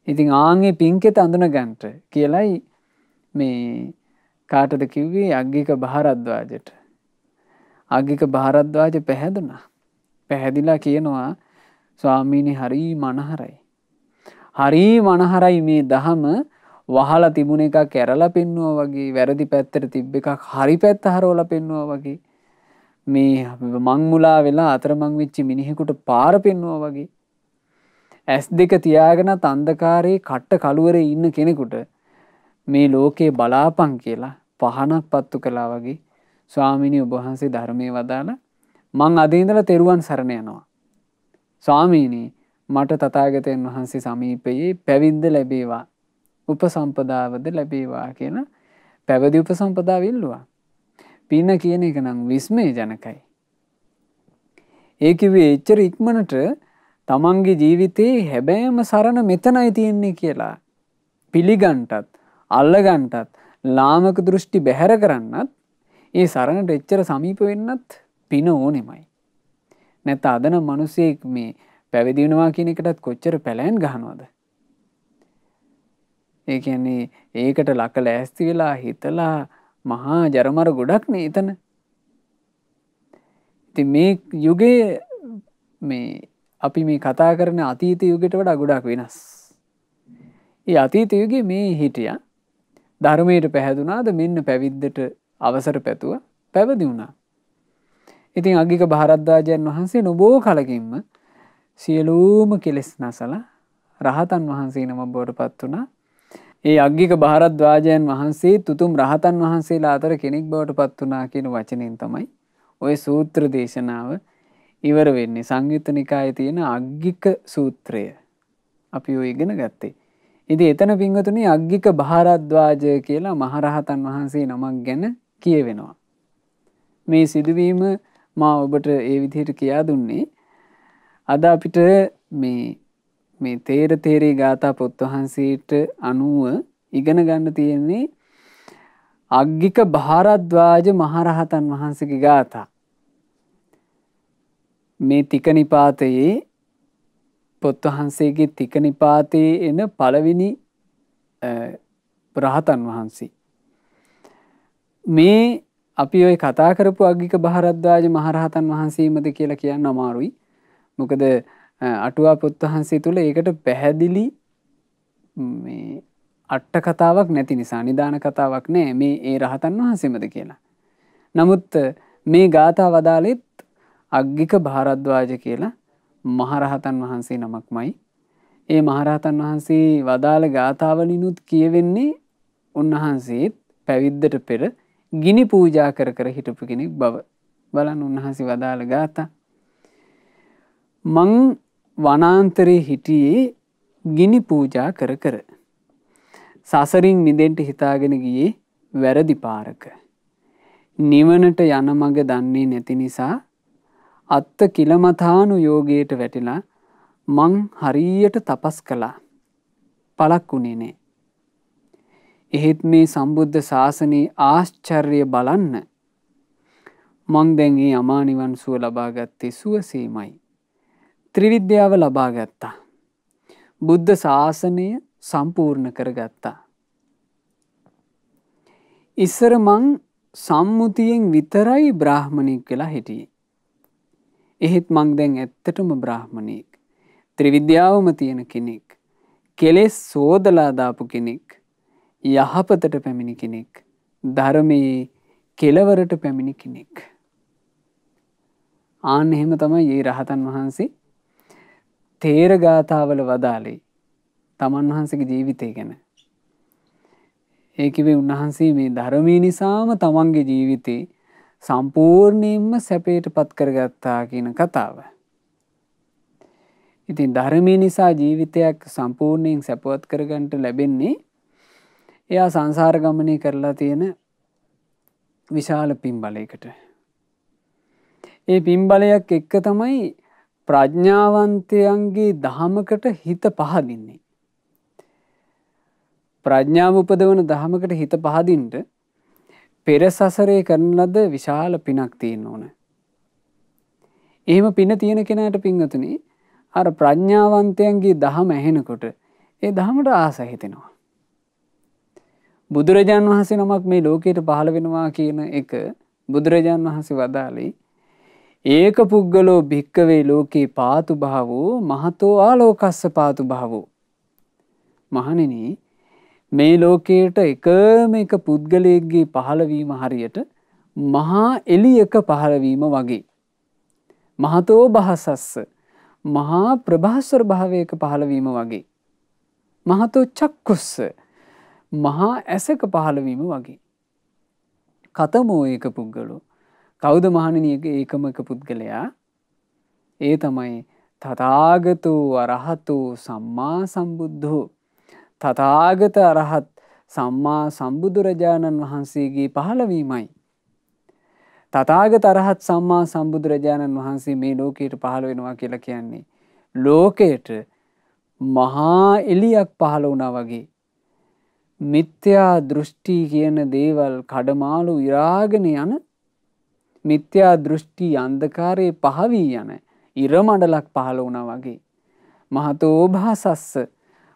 ඉතින් ආන්ගේ පින්කෙත අඳුන ගන්නට කියලයි මේ කාටද කිව්වේ අග්ගික භාරද්වාජට. අග්ගික භාරද්වාජ පැහැදුනා. පැහැදිලා කියනවා ස්වාමීනි හරි මනහරයි. හරි මනහරයි මේ දහම වහලා තිබුණ එකක් කැරලා පෙන්නුවා වගේ වැරදි පැත්තට තිබ්බ එකක් හරි පැත්ත හරවලා පෙන්නුවා වගේ මේ මං මුලා වෙලා අතරමං වෙච්ච මිනිහෙකුට පාර පෙන්නුවා වගේ ඇස් දෙක තියාගෙන අන්ධකාරයේ කට්ට කළුවරේ ඉන්න කෙනෙකුට මේ ලෝකේ බලාපන් කියලා පහනක් පත්තු කළා වගේ ස්වාමීනි ඔබ වහන්සේ ධර්මයේ වදාලා මං අද ඉඳලා තෙරුවන් සරණ යනවා. ස්වාමීනි මට තථාගතයන් වහන්සේ සමීපයේ පැවිද්ද ලැබේවා. උපසම්පදාවද ලැබේවා කියන පැවිදි උපසම්පදාව ඉල්ලුවා. පින කියන එක නම් විස්මය ජනකයි. ඒ කිව්වේ එච්චර ඉක්මනට තමන්ගේ ජීවිතේ හැබෑම සරණ මෙතනයි තියෙන්නේ කියලා පිළිගන්ටත් අල්ලගන්ටත් ලාමක දෘෂ්ටි බැහැර කරන්නත් ඒ සරණට එච්චර සමීප වෙන්නත් පින ඕනෙමයි. නැත්නම් අද නම් මිනිස්සෙක් මේ පැවිදි වෙනවා කියන එකටත් කොච්චර පැලෑන් ගහනවද? ඒ කියන්නේ ඒකට ලක ලෑස්ති වෙලා හිතලා මහා ජරමර ගොඩක් නේ එතන. ඉතින් මේ යුගයේ මේ අපි මේ කතා කරන අතීත යුගයට වඩා ගොඩක් වෙනස්. ඒ අතීත යුගයේ මේ හිටියා ධර්මයට පැහැදුනාද මෙන්න පැවිද්දට අවසර පැතුවා පැවිදි වුණා. ඉතින් අග්ගික භාරද්වාජයන් වහන්සේ නොබෝ කලකින්ම සියලුම කෙලෙස් නැසලා රහතන් වහන්සේ නම බවට පත් වුණා. ඒ අග්ගික භාරද්වාජයන් වහන්සේ තුතුම් රහතන් වහන්සේලා අතර කෙනෙක් බවට පත් වුණා කියන වචනෙන් තමයි ওই සූත්‍ර දේශනාව ඉවර වෙන්නේ. සංයුත්ත නිකායේ තියෙන අග්ගික සූත්‍රය අපි ඔය ඉගෙන ගත්තේ. ඉතින් එතන පින්වතුනි අග්ගික භාරද්වාජ කියලා මහරහතන් වහන්සේ නමක් ගැන කියවෙනවා. මේ සිදුවීම මා ඔබට ඒ විදිහට කියා දුන්නේ අද අපිට මේ තේරී ගාථා පොත් වහන්සේට අනුව ඉගෙන ගන්න තියෙන්නේ අග්ගික භාරද්වාජ මහරහතන් වහන්සේගේ ගාථා. මේ තික නිපාතයේ පොත් වහන්සේගේ තික නිපාතයේ එන පළවෙනි රහතන් වහන්සේ. මේ අපි ඔය කතා කරපු අග්ගික භාරද්වාජ මහරහතන් වහන්සේමද කියලා කියන්න අමාරුයි. මොකද අටුවා පොත් වහන්සේ තුල ඒකට පැහැදිලි මේ අට කතාවක් නැති නිසා නිදාන කතාවක් නෑ මේ ඒ රහතන් වහන්සේමද කියලා. නමුත් මේ ගාථා වදාළෙත් අග්ගික භාරද්වාජ කියලා මහරහතන් වහන්සේ නමක්මයි. ඒ මහරහතන් වහන්සේ වදාළ ගාථාවලිනුත් කියවෙන්නේ උන්වහන්සේත් පැවිද්දට පෙර ගිනි පූජා කර කර හිටපු කෙනෙක් බව. බලන්න උන්වහන්සේ වදාළ ගාථා. මං වනාන්තරේ හිටියේ ගිනි පූජා කර කර. සසරින් මිදෙන්න හිතාගෙන ගියේ වැරදි පාරක. නිවනට යන මඟ දන්නේ නැති නිසා අත්ත කිලමතානු යෝගයට වැටිලා මං හරියට තපස් කළා. පළක් වුණේ නෑ. එහෙත් මේ සම්බුද්ධ ශාසනයේ ආශ්චර්ය බලන්න මං දැන් මේ අමා නිවන් සුව ලබා ගත්තේ සුවසේමයි. ත්‍රිවිද්‍යාව ලබා ගත්තා. බුද්ධ ශාසනය සම්පූර්ණ කරගත්තා. ඉස්සර මං සම්මුතියෙන් විතරයි බ්‍රාහ්මණෙක් වෙලා හිටියේ. එහෙත් මං දැන් ඇත්තටම බ්‍රාහ්මණෙක්. ත්‍රිවිද්‍යාවම තියෙන කෙනෙක්. කෙලෙස් සෝදලා දාපු කෙනෙක්. යහපතට පැමිණි කෙනෙක්. ධර්මයේ කෙලවරට පැමිණි කෙනෙක්. ආන්න එහෙම තමයි මේ රහතන් වහන්සේ තේර ගාථාවල වදාළේ තමන් වහන්සේගේ ජීවිතය ගැන. ඒ කිව්වේ උන්වහන්සේ මේ ධර්මයේ නිසාම තමන්ගේ ජීවිතේ සම්පූර්ණයෙන්ම සැපයට පත් කරගත්තා කියන කතාව. ඉතින් ධර්මයේ නිසා ජීවිතයක් සම්පූර්ණයෙන් සැපවත් කරගන්නට ලැබෙන්නේ එයා සංසාර ගමනේ කරලා තියෙන විශාල පින්බලයකට. ඒ පින්බලයක් එක්ක තමයි ප්‍රඥාවන්තයන්ගේ දහමකට හිත පහදින්නේ. ප්‍රඥාව උපදවන දහමකට හිත පහදින්න පෙර සසරේ කරන ලද විශාල පිනක් තියෙන්න ඕන. එහෙම පින තියෙන කෙනාට පින්වතුනි අර ප්‍රඥාවන්තයන්ගේ දහම ඇහෙනකොට ඒ දහමට ආස හිතෙනවා. බුදුරජාන් වහන්සේ නමක් මේ ලෝකයට පහළ වෙනවා කියන එක බුදුරජාන් වහන්සේ වදාළේ ඒක පුද්ගලෝ භික්කවේ ලෝකේ පාතු භාවෝ මහතෝ ආලෝකස්ස පාතු භාවෝ. මහණෙනි මේ ලෝකයට එකම එක පුද්ගලයෙක්ගේ පහළවීම හරියට මහා එළියක පහළවීම වගේ. මහතෝ භාසස්ස මහා ප්‍රභාස්වර භාවයක පහළවීම වගේ. මහතෝ චක්කුස්ස මහා ඇසක පහළවීම වගේ. කතමෝ ඒක පුද්ගලෝ. කවුද මහණෙනි ඒකම එක පුද්ගලයා? ඒ තමයි තථාගතෝ අරහතෝ සම්මා සම්බුද්ධෝ. තථාගත අරහත් සම්මා සම්බුදුරජාණන් වහන්සේගේ පහළවීමයි. තථාගත අරහත් සම්මා සම්බුදුරජාණන් වහන්සේ මේ ලෝකයට පහළ වෙනවා කියලා කියන්නේ ලෝකයට මහා එළියක් පහළ වුණා වගේ. මිත්‍යා දෘෂ්ටි කියන දේවල් කඩමාළු ඉරාගෙන යන මිත්‍යා දෘෂ්ටි අන්ධකාරයේ පහවී යන ඉරමඩලක් පහළ වුණා වගේ. මහතෝ භාසස්ස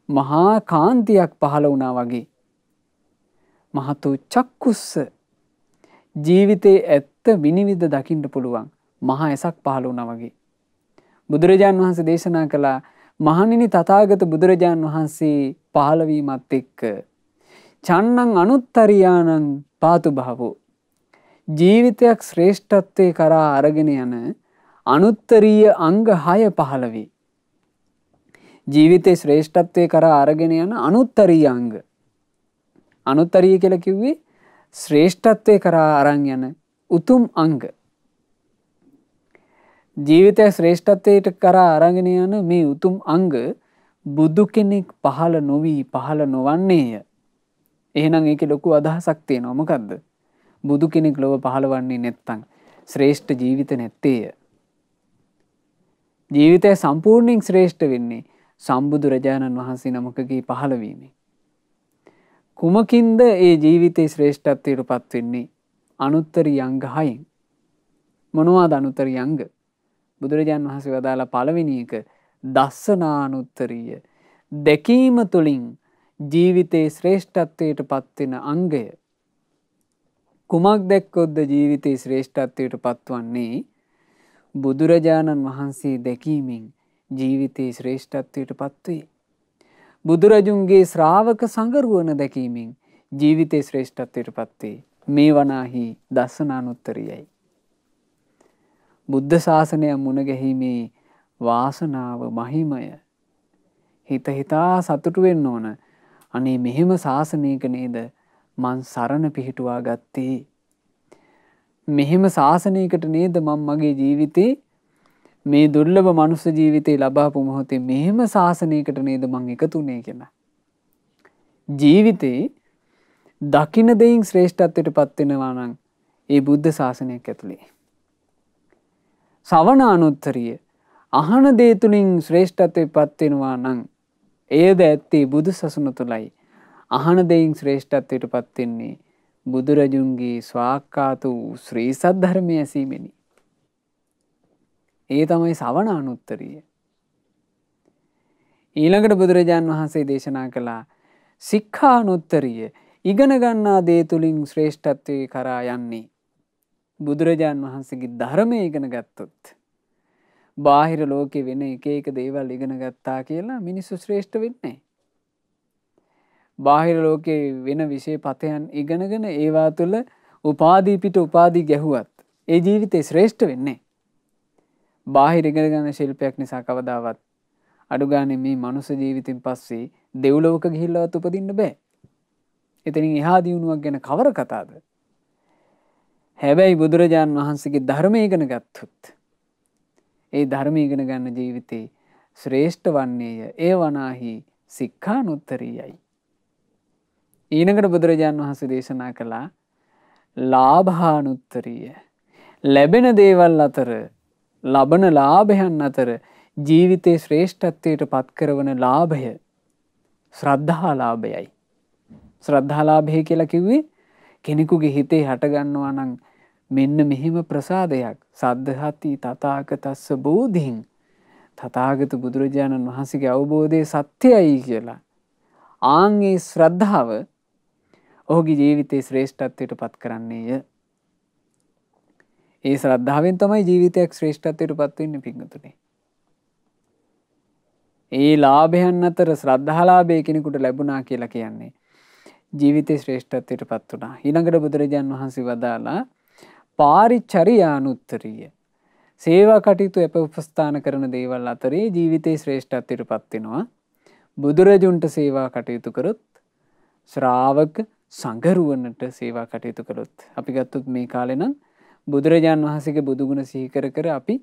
මහා කාන්තියක් පහළ වුණා වගේ. මහතෝ චක්කුස්ස ජීවිතේ ඇත්ත විනිවිද දකින්න පුළුවන් මහා ඇසක් පහළ වුණා වගේ. බුදුරජාන් වහන්සේ දේශනා කළා මහණෙනි තථාගත බුදුරජාන් වහන්සේ පහළවීමත් එක්ක චන්නං අනුත්තරියානං පාතු භවෝ ජීවිතයක් ශ්‍රේෂ්ඨත්වයේ කරා අරගෙන යන අනුත්තරීය අංග 6 පහළ වේ. ජීවිතේ ශ්‍රේෂ්ඨත්වයේ කරා අරගෙන යන අනුත්තරීය අංග. අනුත්තරීය කියලා කිව්වේ ශ්‍රේෂ්ඨත්වයේ කරා අරන් යන උතුම් අංග. ජීවිතය ශ්‍රේෂ්ඨත්වයට කරා අරගෙන යන මේ උතුම් අංග බුදු කෙනෙක් පහළ නොවි පහළ නොවන්නේය. එහෙනම් ඒකේ ලොකු අදහසක් තියෙනවා. මොකද්ද? බුදු කෙනෙක් ලොව පහළවන්නේ නැත්තම් ශ්‍රේෂ්ඨ ජීවිත නැත්තේය. ජීවිතය සම්පූර්ණයෙන් ශ්‍රේෂ්ඨ වෙන්නේ සම්බුදුරජාණන් වහන්සේ නමකගේ පහළවීමෙන්. කුමකින්ද ඒ ජීවිතේ ශ්‍රේෂ්ඨත්වයට පත් වෙන්නේ? අනුත්තරීය අංග 6න්. මොනවාද අනුත්තරීය අංග? බුදුරජාණන් වහන්සේ වදාලා පළවෙනි එක දස්සනානුත්තරීය. දැකීම තුළින් ජීවිතේ ශ්‍රේෂ්ඨත්වයට පත් වෙන අංගය. කුමක් දැක්කොත්ද ජීවිතේ ශ්‍රේෂ්ඨත්වයට පත්වන්නේ? බුදුරජාණන් වහන්සේ දැකීමෙන් ජීවිතේ ශ්‍රේෂ්ඨත්වයට පත්වේ. බුදුරජුන්ගේ ශ්‍රාවක සංගරුවන දැකීමෙන් ජීවිතේ ශ්‍රේෂ්ඨත්වයට පත්වේ. මේ වනාහි දස්සනානුත්තරියයි. බුද්ධ ශාසනය මුණ ගැහිමේ වාසනාව මහිමය. හිත හිතා සතුටු වෙන්න ඕන. අනේ මෙහෙම ශාසනයක නේද මං සරණ පිහිටුවා ගත්තේ. මෙහෙම ශාසනයකට නේද මම මගේ ජීවිතේ මේ දුර්ලභ මනුස්ස ජීවිතේ ලබාපු මොහොතේ මෙහෙම ශාසනයකට නේද මං එකතුනේ කියලා. ජීවිතේ දකින්න දෙයින් ශ්‍රේෂ්ඨත්වයට පත් වෙනවා නම් ඒ බුද්ධ ශාසනයක් ඇතුලේ. ශ්‍රවණානුත්තරිය අහන දේ තුලින් ශ්‍රේෂ්ඨත්වයට පත් වෙනවා නම් එයද ඇත්තේ බුදු සසුන තුලයි. අහන දෙයින් ශ්‍රේෂ්ඨත්වයට පත් වෙන්නේ බුදුරජුන්ගේ ස්වාක්කාත වූ ශ්‍රී සද්ධර්මය ඇසීමෙනි. ඒ තමයි ශ්‍රවණානුත්තරිය. ඊළඟට බුදුරජාන් වහන්සේ දේශනා කළා සික්ඛානුත්තරිය. ඉගෙන ගන්නා දේ තුලින් ශ්‍රේෂ්ඨත්වයේ කරා යන්නේ. බුදුරජාන් වහන්සේගේ ධර්මය ඉගෙන ගත්තොත් බාහිර ලෝකේ වෙන එක එක දේවල් ඉගෙන ගත්තා කියලා මිනිස්සු ශ්‍රේෂ්ඨ වෙන්නේ නැහැ. බාහිර ලෝකේ වෙන විෂය පතයන් ඉගෙනගෙන ඒවා තුළ උපාධි පිට උපාධි ගැහුවත් ඒ ජීවිතේ ශ්‍රේෂ්ඨ වෙන්නේ. බාහිර ඉගෙන ගන්න ශිල්පයක් නිසා කවදාවත් අඩු ගානේ මේ මනුස්ස ජීවිතෙන් පස්සේ දෙව්ලොවක ගිහිල්ලවත් උපදින්න බෑ. එතනින් එහා දියුණුවක් ගැන කවර කතාවද? හැබැයි බුදුරජාන් වහන්සේගේ ධර්මය ඉගෙන ගත්තොත් ඒ ධර්මය ඉගෙන ගන්න ජීවිතේ ශ්‍රේෂ්ඨ වන්නේය. ඒ වනාහි සික්ඛානුත්තරියයි. ඊළඟට බුදුරජාන් වහන්සේ දේශනා කළා ලාභානුත්තරිය. ලැබෙන දේවල් අතර ලබන ලාභයන් අතර ජීවිතේ ශ්‍රේෂ්ඨත්වයට පත් කරවන ලාභය ශ්‍රද්ධා ලාභයයි. ශ්‍රද්ධාලාභය කියලා කිව්වේ කෙනෙකුගේ හිතේ හටගන්නවා නම් මෙන්න මෙහිම ප්‍රසාදයක්. සද්ධාති තථාගතස්ස බෝධින්. තථාගත බුදුරජාණන් වහන්සේගේ අවබෝධය සත්‍යයි කියලා. ආන්ගේ ශ්‍රද්ධාව ඔහුගේ ජීවිතේ ශ්‍රේෂ්ඨත්වයට පත් කරන්නේය. ඒ ශ්‍රද්ධාවෙන් තමයි ජීවිතයක් ශ්‍රේෂ්ඨත්වයට පත් වෙන්නේ පින්වතුනි. ඒ ලාභයන් අතර ශ්‍රද්ධාලාභය කෙනෙකුට ලැබුණා කියලා කියන්නේ ජීවිතේ ශ්‍රේෂ්ඨත්වයට පත් වුණා. ඊළඟට බුදුරජාන් වහන්සේ වදාලා පාරිචර්යානුත්තරීය. සේවා කටයුතු උපස්ථාන කරන දේවල් අතරේ ජීවිතේ ශ්‍රේෂ්ඨත්වයට පත් වෙනවා. බුදුරජුන්ට සේවා කටයුතු කරොත්, ශ්‍රාවක සංඝරුවනට සේවා කටයුතු කරොත්. අපි ගත්තොත් මේ කාලේ නම් බුදුරජාන් වහන්සේගේ බුදුගුණ සිහි කර කර අපි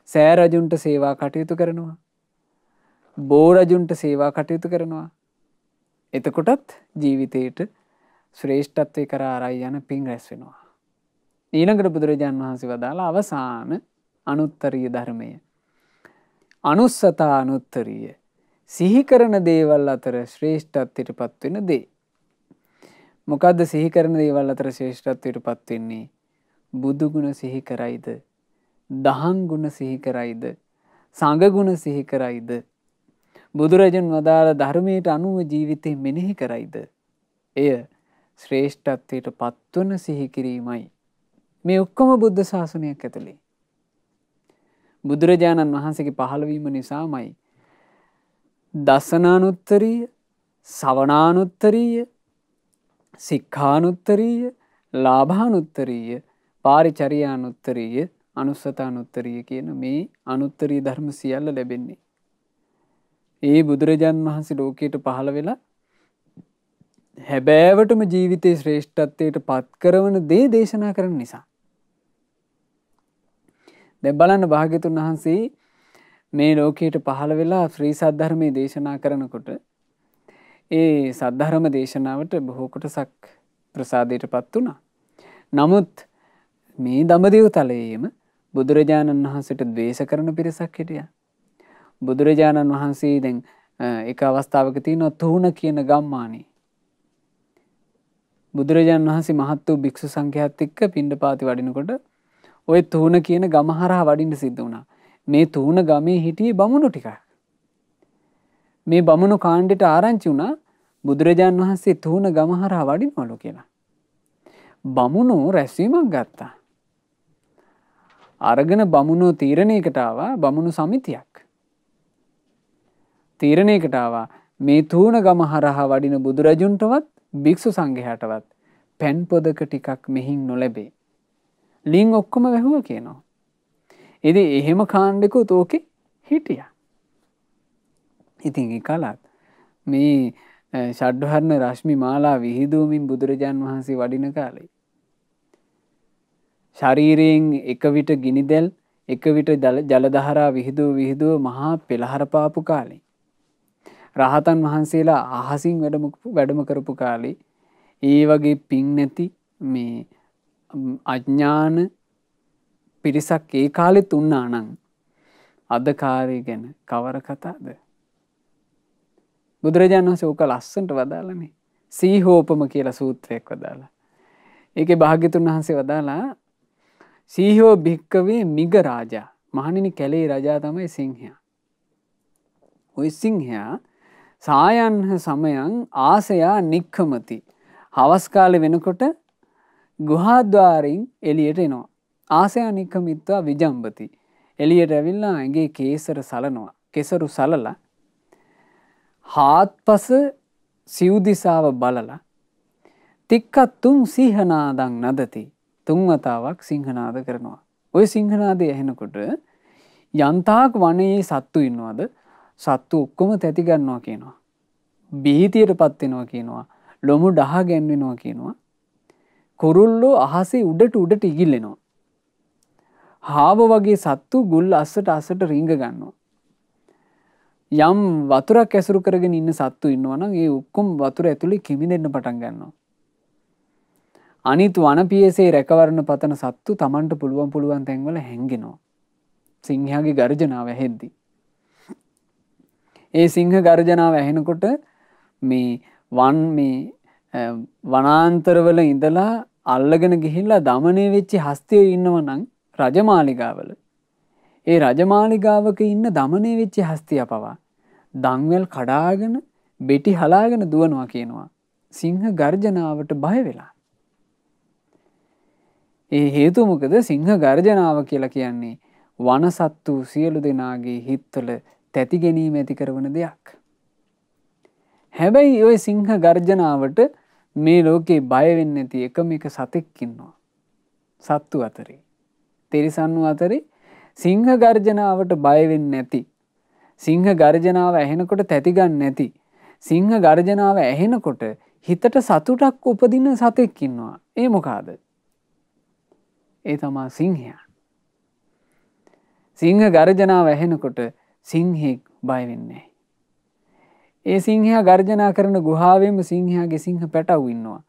සෑ රජුන්ට සේවා කටයුතු කරනවා. බෝ රජුන්ට සේවා කටයුතු කරනවා. එතකොටත් ජීවිතේට ශ්‍රේෂ්ඨත්වය කරා ආරයි යන පින් රැස් වෙනවා. ඊළඟට බුදුරජාන් වහන්සේ වදාලා අවසාන අනුත්තරීය ධර්මය. අනුස්සතා අනුත්තරීය. සිහි කරන දේවල් අතර ශ්‍රේෂ්ඨත්වයට පත් වෙන දේ. මොකද්ද සිහි කරන දේවල් අතර ශ්‍රේෂ්ඨත්වයට පත් වෙන්නේ? බුදු ගුණ සිහි කරයිද? දහම් ගුණ සිහි කරයිද? සංඝ ගුණ සිහි කරයිද? බුදුරජාණන් වදාළ ධර්මයට අනුව ජීවිතේ මෙනෙහි කරයිද? එය ශ්‍රේෂ්ඨත්වයට පත්වන සිහි කිරීමයි. මේ ඔක්කොම බුද්ධ ශාසනයක් ඇතුලේ. බුදුරජාණන් වහන්සේගේ පහළවීම නිසාමයි දසනානුත්තරීය, සවනානුත්තරීය, සික්ඛානුත්තරීය, ලාභානුත්තරීය, පාරිචර්යානුත්තරීය, අනුස්සතානුත්තරීය කියන මේ අනුත්තරීය ධර්ම සියල්ල ලැබෙන්නේ. ඒ බුදුරජාණන් වහන්සේ ලෝකයට පහළ වෙලා හැබෑවටම ජීවිතේ ශ්‍රේෂ්ඨත්වයට පත් කරන දේ දේශනා කරන නිසා. දැන් බලන්න භාග්‍යතුන් වහන්සේ මේ ලෝකයට පහළ වෙලා ශ්‍රී සද්ධර්මයේ දේශනා කරනකොට ඒ සද්ධර්ම දේශනාවට බොහෝ කොටසක් ප්‍රසාදයට පත් වුණා. නමුත් මේ දඹදිව තලයේම බුදුරජාණන් වහන්සේට ද්වේෂ කරන පිරිසක් හිටියා. බුදුරජාණන් වහන්සේ දැන් එක අවස්ථාවක තියෙනවා තුන කියන ගම්මානේ. බුදුරජාණන් වහන්සේ මහත් වූ භික්ෂු සංඝයාත් එක්ක පිණ්ඩපාතේ වඩිනකොට ওই තුන කියන ගම හරහා වඩින්න සිද්ධ වුණා. මේ තුන ගමේ හිටියේ බමුණු ටිකක්. මේ බමුණු කාණ්ඩයට ආරංචි වුණා බුදුරජාණන් වහන්සේ තුන ගම හරහා වඩිනවලු කියලා. බමුණු රැස්වීමක් ගත්තා. අරගෙන බමුණු තීරණයකට ආවා. බමුණු සමිතියක් තීරණයකට ආවා මේ තුන ගම හරහා වඩින බුදුරජුන්ටවත් භික්ෂු සංඝයාටවත් පෙන් පොදක ටිකක් මෙහින් නොලැබේ. ලින් ඔක්කොම වැහුවා කියනවා. ඉතින් එහෙම කාණ්ඩිකුත් ඕකේ හිටියා. ඉතින් ඒ කලත් මේ ෂඩ්වර්ණ රශ්මි මාලා විහිදුවමින් බුදුරජාන් වහන්සේ වඩින කාලේ ශරීරයෙන් එක විට ගිනිදැල් එක විට ජල දහරා විහිදුව මහා පෙළහර පාපු කාලේ රහතන් වහන්සේලා අහසින් වැඩම කරපු කාලේ ඒ වගේ පිං නැති මේ අඥාන පිරිසක් ඒ කාලෙත් උන්නා නම් අද කාලේ ගැන කවර කතාද? බුදුරජාණන් වහන්සේ ඕක ලස්සනට වදාළනේ. සීහෝපම කියලා සූත්‍රයක් වදාලා. ඒකේ භාග්‍යතුන් වහන්සේ වදාලා සීහෝ භික්කවේ මිග රාජා. මහණෙනි කැලේ රජා තමයි සිංහයා. ওই සිංහයා සායන්හ සමයන් ආසයා නික්ඛමති. හවස් කාලේ වෙනකොට ගුහාද්වාරයෙන් එළියට එනවා. ආසයා නික්ඛමිත්වා විජම්බති. එළියට ඇවිල්ලා ඇඟේ කේසර සලනවා. කෙසරු සලලා හාත්පස සිව් දිසාව බලලා තික්කත්තුම් සිංහනාදං නදති. තුන් වතාවක් සිංහනාද කරනවා. ওই සිංහනාදය ඇහෙනකොට යන්තාක් වනයේ සත්තු ඉන්නවද සත්තු ඔක්කොම තැති ගන්නවා කියනවා. බීතියටපත් වෙනවා කියනවා. ලොමු ඩහ ගැන්වෙනවා කියනවා. කුරුල්ලෝ අහසේ උඩට ඉගිල්ලෙනවා. හාව වගේ සත්තු ගුල් අස්සට රිංග ගන්නවා. යම් වතුරක් ඇසුරු කරගෙන ඉන්න සත්තු ඉන්නවා නම් ඒ ඔක්කොම වතුර ඇතුලේ කිමිදෙන්න පටන් ගන්නවා. අනිත් වනපියසේ රැකවරණ පතන සත්තු Tamanට පුළුවන් තැන්වල හැංගෙනවා. සිංහයාගේ ගර්ජනාව ඇහෙද්දි. ඒ සිංහ ගර්ජනාව ඇහෙනකොට මේ වනාන්තරවල ඉඳලා අල්ලගෙන ගිහිල්ලා দমনය වෙච්ච හස්තියෝ ඉන්නවා නම් රජමාලිගාවල ඒ රජමාලිගාවක ඉන්න দমনය වෙච්ච හස්තිය පවා දන්වැල් කඩාගෙන බෙටි හලාගෙන දුවනවා කියනවා සිංහ ගර්ජනාවට බය වෙලා. ඒ හේතුව මොකද? සිංහ ගර්ජනාව කියලා කියන්නේ වනසත්තු සියලු දෙනාගේ හිත්වල තැති ගැනීම ඇති කරන දෙයක්. හැබැයි ওই සිංහ ගර්ජනාවට මේ ලෝකේ බය වෙන්නේ නැති එකම එක සතෙක් ඉන්නවා. සත්තු අතරේ. තිරිසන්නු අතරේ සිංහ ගර්ජනාවට බය වෙන්නේ නැති. සිංහ ගර්ජනාව ඇහෙනකොට තැති ගන්න නැති. සිංහ ගර්ජනාව ඇහෙනකොට හිතට සතුටක් උපදින සතෙක් ඉන්නවා. ඒ මොකාද? ඒ තමා සිංහයා. සිංහ ගර්ජනාව ඇහෙනකොට සිංහෙක් බය වෙන්නේ. ඒ සිංහයා ගර්ජනා කරන ගුහාවෙම සිංහයාගේ සිංහ පැටව් ඉන්නවා.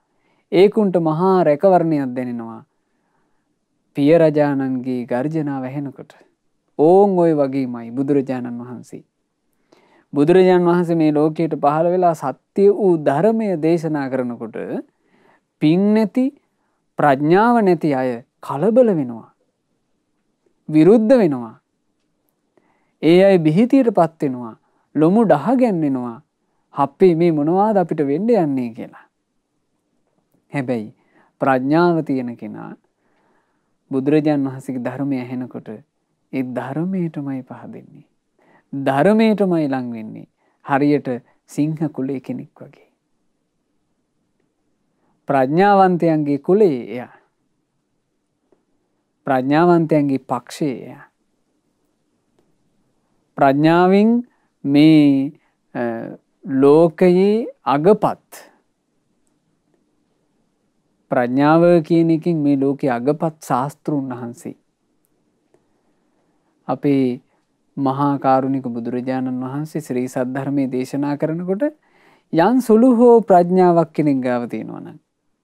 ඒකුන්ට මහා රැකවරණයක් දැනෙනවා. පිය රජාණන්ගේ ගර්ජනාව ඇහෙනකොට. ඕන් ඔය වගේමයි බුදුරජාණන් වහන්සේ. බුදුරජාණන් වහන්සේ මේ ලෝකයට පහළ වෙලා සත්‍ය වූ ධර්මය දේශනා කරනකොට පින් නැති ප්‍රඥාව නැති අය කලබල වෙනවා. විරුද්ධ වෙනවා. ඒ අය බිහිතියටපත් වෙනවා. ලොමු ඩහ ගැන්වෙනවා. අපේ මේ මොනවාද අපිට වෙන්න යන්නේ කියලා. හැබැයි ප්‍රඥාව තියෙන කෙනා බුදුරජාණන් වහන්සේගේ ධර්මය ඇහෙනකොට ඒ ධර්මයටමයි පහදින්නේ. ධර්මයටමයි ලං වෙන්නේ. හරියට සිංහ කුලේ කෙනෙක් වගේ. ප්‍රඥාවන්තයන්ගේ කුලේ එයා. ප්‍රඥාවන්තයන්ගේ පක්ෂයේ එයා. ප්‍රඥාවෙන් මේ ලෝකයේ අගපත් ප්‍රඥාව කියන එකෙන් මේ ලෝකයේ අගපත් ශාස්ත්‍රුන් වහන්සේ අපේ මහා කාරුණික බුදුරජාණන් වහන්සේ ශ්‍රී සද්ධර්මයේ දේශනා කරනකොට යම් සුළු හෝ ප්‍රඥාවක් කෙනෙක් ගාව තියෙනවා නම්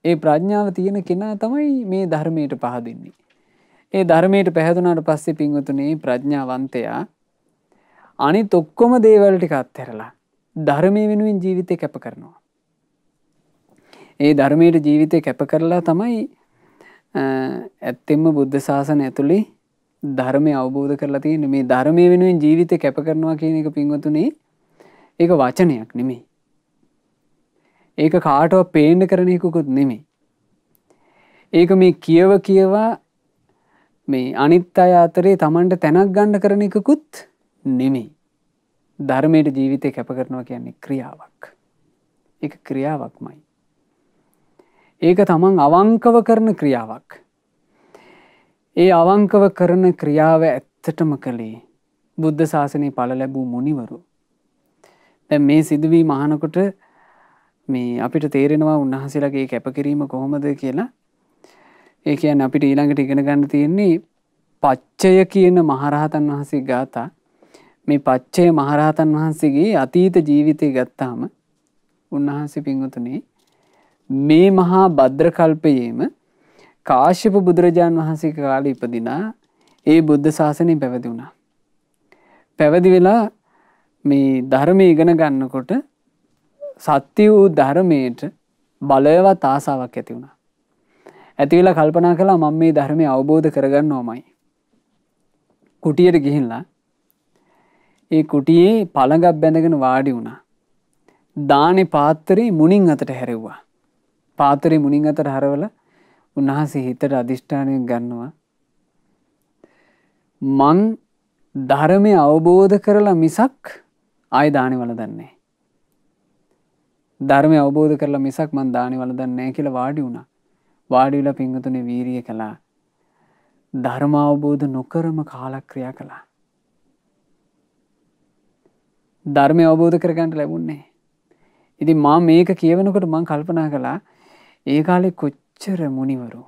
ඒ ප්‍රඥාව තියෙන කෙනා තමයි මේ ධර්මයට පහදින්නේ. ඒ ධර්මයට පැහැදුනාට පස්සේ පින්වතුනි ප්‍රඥාවන්තයා අනිත් ඔක්කොම දේවල් ටික අත්හැරලා ධර්මයේ වෙනුවෙන් ජීවිතේ කැප කරනවා. ඒ ධර්මයේ ජීවිතේ කැප කරලා තමයි ඇත්තෙන්ම බුද්ධ ශාසනය ඇතුලේ ධර්මය අවබෝධ කරලා තියෙන්නේ. මේ ධර්මයේ වෙනුවෙන් ජීවිතේ කැප කරනවා කියන එක පින්වතුනි ඒක වචනයක් නෙමෙයි. ඒක කාටවත් පේන්න කරන එකකුත් නෙමෙයි. ඒක මේ කියවා මේ අනිත් අය අතරේ Tamanට තැනක් ගන්න කරන එකකුත් නෙමෙයි. ධර්මයේ ජීවිතේ කැප කරනවා කියන්නේ ක්‍රියාවක්. ඒක ක්‍රියාවක්මයි. ඒක Taman අවංකව කරන ක්‍රියාවක්. ඒ අවංකව කරන ක්‍රියාව ඇත්තටම කළේ බුද්ධ ශාසනයේ ඵල ලැබූ මුනිවරු. දැන් මේ සිදුවීම අහනකොට මේ අපිට තේරෙනවා උන්වහන්සේලාගේ කැපකිරීම කොහොමද කියලා. ඒ කියන්නේ අපිට ඊළඟට ඉගෙන ගන්න තියෙන්නේ පච්චය කියන මහරහතන් වහන්සේ ගාථා. මේ පච්චය මහරහතන් වහන්සේගේ අතීත ජීවිතය ගත්තාම උන්වහන්සේ පින්වතුනි මේ මහා භද්‍ර කල්පයේම කාශ්‍යප බුදුරජාන් වහන්සේ කාලේ ඉපදිනා ඒ බුද්ධ ශාසනය පැවිදි වුණා. පැවිදි වෙලා මේ ධර්මය ඉගෙන ගන්නකොට සත්‍ය වූ ධර්මයට බලවත් ආසාවක් ඇති වුණා. ඇති වෙලා කල්පනා කළා මම මේ ධර්මය අවබෝධ කරගන්නවමයි. කුටියට ගිහිල්ලා ඒ කුටියේ පළඟක් බැඳගෙන වාඩි වුණා. දානේ පාත්‍රේ මුණින් අතට හැරෙව්වා. පාත්‍රේ මුණින් අතට හරවලා උන්වහන්සේ හිතට අදිෂ්ඨානයක් ගන්නවා. මං ධර්මය අවබෝධ කරලා මිසක් ආයෙ දානේ වළඳන්නේ නැහැ. ධර්මය අවබෝධ කරලා මිසක් මං දානේ වළඳන්නේ නැහැ කියලා වාඩි වුණා. වාඩි වෙලා පින්වතුනි වීරිය කළා. ධර්ම අවබෝධ නොකරම කාලක්‍රියා කළා. ධර්මය අවබෝධ කරගන්න ලැබුණේ නැහැ. ඉතින් මම මේක කියවනකොට මම කල්පනා කළා ඒ කාලේ කොච්චර මුනිවරු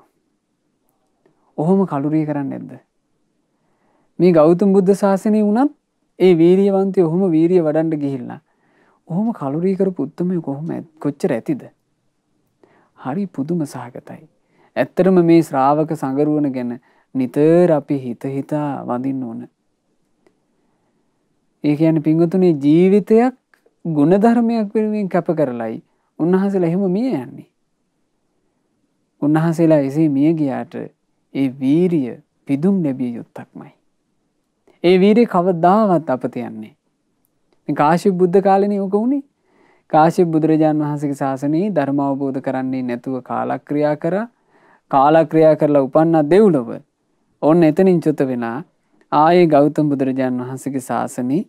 ඔහොම කලුරිය කරන්නේ නැද්ද? මේ ගෞතම බුද්ධ ශාසනය වුණත් ඒ වීරියවන්තයෝ ඔහොම වීරිය වඩන්න ගිහිල්ලා ඔහොම කලුරිය කරපු උත්තරම කොහොම කොච්චර ඇතිද? හරි පුදුම සහගතයි. ඇත්තටම මේ ශ්‍රාවක සංගරුවන ගැන නිතර අපි හිතා වඳින්න ඕන. ඒ කියන්නේ පින්වතුනි ජීවිතයක් ගුණධර්මයක් වෙනුවෙන් කැප කරලයි උන්වහන්සේලා එහෙම මිය යන්නේ. උන්වහන්සේලා එසේ මිය ගියාට ඒ වීරිය පිදුම් ලැබිය යුත්තක්මයි. ඒ වීරිය කවදාවත් අපත යන්නේ. කාශ්‍යප බුද්ධ කාලෙනේ ඕක උනේ. කාශ්‍යප බුදුරජාන් වහන්සේගේ ශාසනයේ ධර්ම අවබෝධ කරන්නේ නැතුව කාලක්‍රියා කරා. කාලක්‍රියා කරලා උපන්නා දෙව්ලොව. ඔන්න එතනින් චුත වෙලා ආයේ ගෞතම බුදුරජාන් වහන්සේගේ ශාසනයේ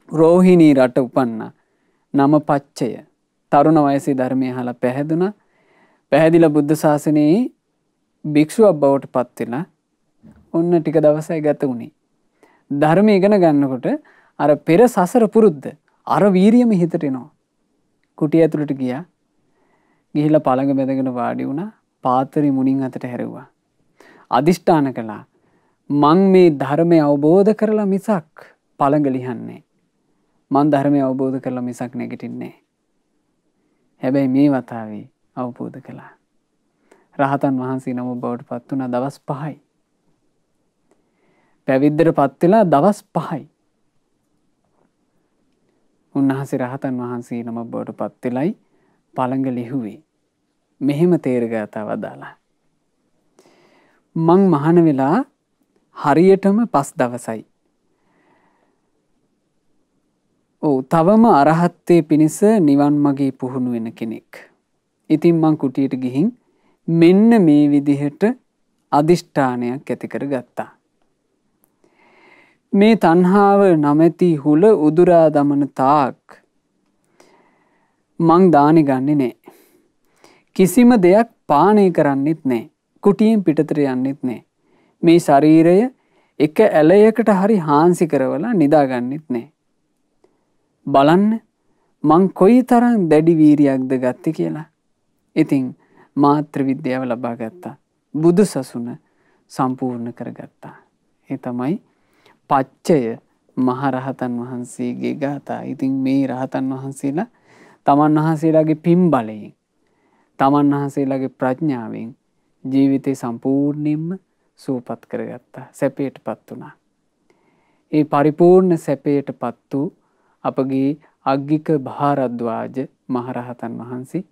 රෝහිණී රට උපන්නා. නම පච්චය. තරුණ වයසේ ධර්මය අහලා පැහැදුනා. පැහැදිලා බුද්ධ ශාසනයේ භික්ෂුවක් බවට පත් වෙලා ඔන්න ටික දවසයි ගත වුණේ. ධර්මය ඉගෙන ගන්නකොට අර පෙර සසර පුරුද්ද අර වීරියම හිතට එනවා. කුටිය ඇතුළට ගියා. ගිහිල්ලා පළඟ බැඳගෙන වාඩි වුණා. පාතරි මුණින් අතට හැරෙව්වා. අදිෂ්ඨාන කළා. මං මේ ධර්මය අවබෝධ කරලා මිසක් පළඟ ලිහන්නේ. මං ධර්මය අවබෝධ කරලා මිසක් නැගිටින්නේ. හැබැයි මේ වතාවේ අවබෝධ කළා. රහතන් වහන්සේ නම බවට පත් වුණා දවස් 5යි. පැවිද්දට පත් වෙලා දවස් 5යි. උන්වහන්සේ රහතන් වහන්සේ නම බවට පත් වෙලයි පළඟ ලිහුවේ. මෙහෙම තේරගතාව දාලා. මං මහාන වෙලා හරියටම 5 දවසයි. තවම අරහත්ත්වයේ පිණිස නිවන් මගේ පුහුණු වෙන කෙනෙක්. ඉතින් මං කුටියට ගිහින් මෙන්න මේ විදිහට අදිෂ්ඨානයක් ඇති කරගත්තා. මේ තණ්හාව නැමැති හුල උදුරා දමන තාක් මං දානි ගන්නෙ නෑ. කිසිම දෙයක් පානය කරන්නෙත් නෑ. කුටියෙන් පිටතට යන්නෙත් නෑ. මේ ශරීරය එක ඇලයකට හරි හාන්සි කරවලා නිදාගන්නෙත් නෑ. බලන්න මං කොයි තරම් දැඩි වීරියක්ද ගත්තේ කියලා. ඉතින් මාත්‍ර විද්‍යාව ලබා ගත්තා. බුදු සසුන සම්පූර්ණ කරගත්තා. ඒ තමයි පච්චය මහරහතන් වහන්සේගේ ගාථා. ඉතින් මේ රහතන් වහන්සේලා තමන් වහන්සේලාගේ පින් බලයෙන් තමන් වහන්සේලාගේ ප්‍රඥාවෙන් ජීවිතේ සම්පූර්ණයෙන්ම සුවපත් කරගත්තා. සැපයටපත් වුණා. ඒ පරිපූර්ණ සැපයටපත් වූ අපගේ අග්ගික භාරද්වාජ මහරහතන් වහන්සේ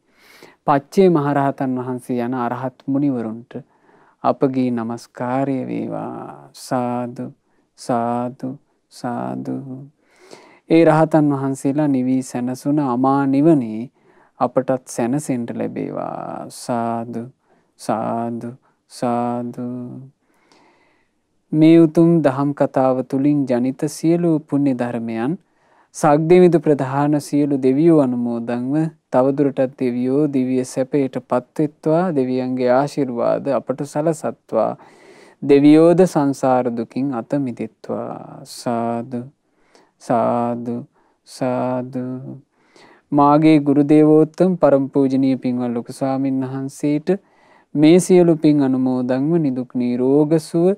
පච්චේ මහරහතන් වහන්සේ යන අරහත් මුනිවරුන්ට අපගේ নমස්කාරය වේවා. සාදු සාදු සාදු. ඒ රහතන් වහන්සේලා නිවී සැනසුණ අමා නිවනේ අපටත් සැනසෙන්න ලැබේවා. සාදු සාදු සාදු. මේ උතුම් දහම් කතාව තුලින් ජනිත සියලු පුණ්‍ය ධර්මයන් සග්දෙවිදු ප්‍රධාන සියලු දෙවියෝ අනුමෝදන්ව තවදුරටත් දෙවියෝ දිව්‍ය සැපයට පත්වෙත්වා. දෙවියන්ගේ ආශිර්වාද අපට සලසත්වා. දෙවියෝද සංසාර දුකින් අත මිදෙත්වා. සාදු සාදු සාදු. මාගේ ගුරු දේවෝත්තම පරම පූජනීය පින්වත් ලොකු ස්වාමීන් වහන්සේට මේ සියලු පින් අනුමෝදන්ව නිදුක් නිරෝග සුව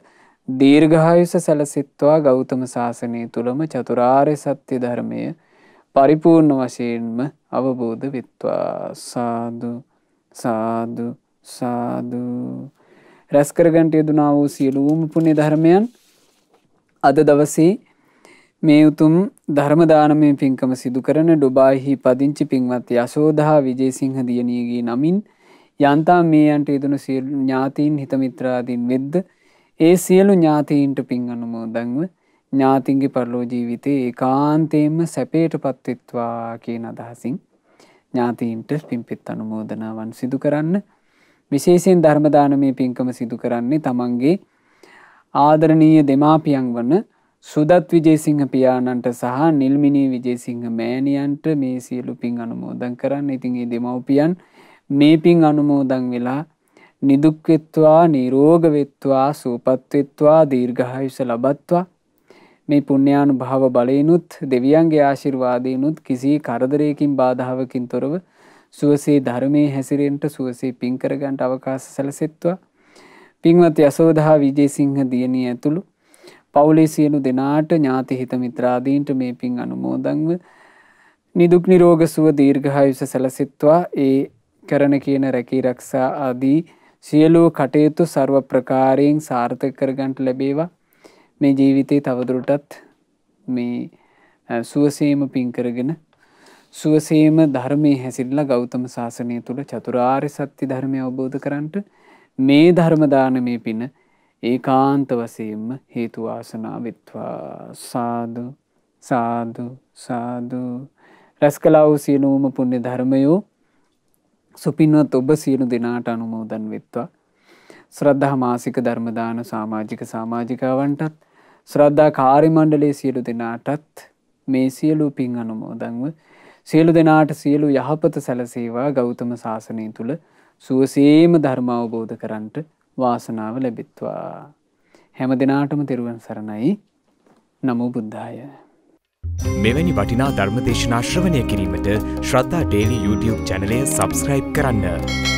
දීර්ඝායුෂ සැලසෙත්වා. ගෞතම සාසනය තුලම චතුරාර්ය සත්‍ය ධර්මය පරිපූර්ණ වශයෙන්ම අවබෝධ වෙත්වා. සාදු සාදු සාදු. රැස් කරගන්ට යෙදුනා වූ සියලුම පුණ්‍ය ධර්මයන් අද දවසේ මේ උතුම් ධර්ම දානමය පින්කම සිදු කරන ඩුබායිහි පදිංචි පින්වත් යශෝදා විජේසිංහ දියණියගේ නමින් යන්තම් මේ යන්ට යෙදුණු සියලු ඥාතීන් හිත මිත්‍රාදීන් වෙද්ද ඒ සියලු ඥාතීන්ට පින් අනුමෝදන්ව ඥාතින්ගේ පරලෝ ජීවිතේ ඒකාන්තයෙන්ම සැපයටපත් වෙත්වා කියන අදහසින් ඥාතීන්ට පින්පෙත් අනුමෝදනාවන් සිදු කරන්න. විශේෂයෙන් ධර්ම දානමය පින්කම සිදු කරන්නේ තමන්ගේ ආදරණීය දෙමාපියන් වන සුදත් විජේසිංහ පියාණන්ට සහ නිල්මිනී විජේසිංහ මෑණියන්ට මේ සියලු පින් අනුමෝදන් කරන්න. ඉතින් මේ දෙමව්පියන් මේ පින් අනුමෝදන් වෙලා නිදුක් වෙත්වා, නිරෝග වෙත්වා, සුවපත් වෙත්වා, දීර්ඝායුෂ ලබත්වා. මේ පුණ්‍යානුභාව බලයෙන්ුත් දෙවියන්ගේ ආශිර්වාදයෙන්ුත් කිසි කරදරයකින් බාධාවකින් තොරව සුවසේ ධර්මයේ හැසිරෙන්න සුවසේ පින් කරගන්න අවකාශ සැලසෙත්වා. පින්වත් යශෝදා විජේසිංහ දියණිය ඇතුළු පවුලේ සියලු දෙනාට ඥාති හිත මිත්‍රාදීන්ට මේ පින් අනුමෝදන්ව නිදුක් නිරෝග සුව දීර්ඝායුෂ සැලසෙත්වා. ඒ කරන කියන රැකී ආරක්ෂා ආදී සියලු කටයුතු ਸਰව ප්‍රකාරයෙන් සාර්ථක කරගන්න ලැබේවා. මේ ජීවිතේ තවදුරටත් මේ සුවසේම පින් කරගෙන සුවසේම ධර්මයේ හැසිරලා ගෞතම සාසනය තුල චතුරාර්ය සත්‍ය ධර්මය අවබෝධ කරගන්නට මේ ධර්ම දානමේ පින ඒකාන්ත වශයෙන්ම හේතු වාසනා වෙත්වා. සාදු සාදු සාදු. රැස්කලා වූ සියලුම පුණ්‍ය ධර්මයෝ සුපින්වත් ඔබ සියලු දෙනාට අනුමෝදන් වෙත්වා. ශ්‍රද්ධා මාසික ධර්ම දාන සමාජිකාවන්ටත් ශ්‍රද්ධා කාර්ය මණ්ඩලයේ සියලු දෙනාටත් මේ සියලු පින් අනුමෝදන්ව සියලු දෙනාට සියලු යහපත සැලසේවා. ගෞතම සාසනය තුල සුවසේම ධර්ම අවබෝධ කරන්ට වාසනාව ලැබෙත්වා. හැම දිනාටම තෙරුවන් සරණයි. නමෝ බුද්ධාය. මෙවැනි වටිනා ධර්ම දේශනා ශ්‍රවණය කිරීමට ශ්‍රද්ධා ඩේලි YouTube චැනලය සබස්ක්‍රයිබ් කරන්න.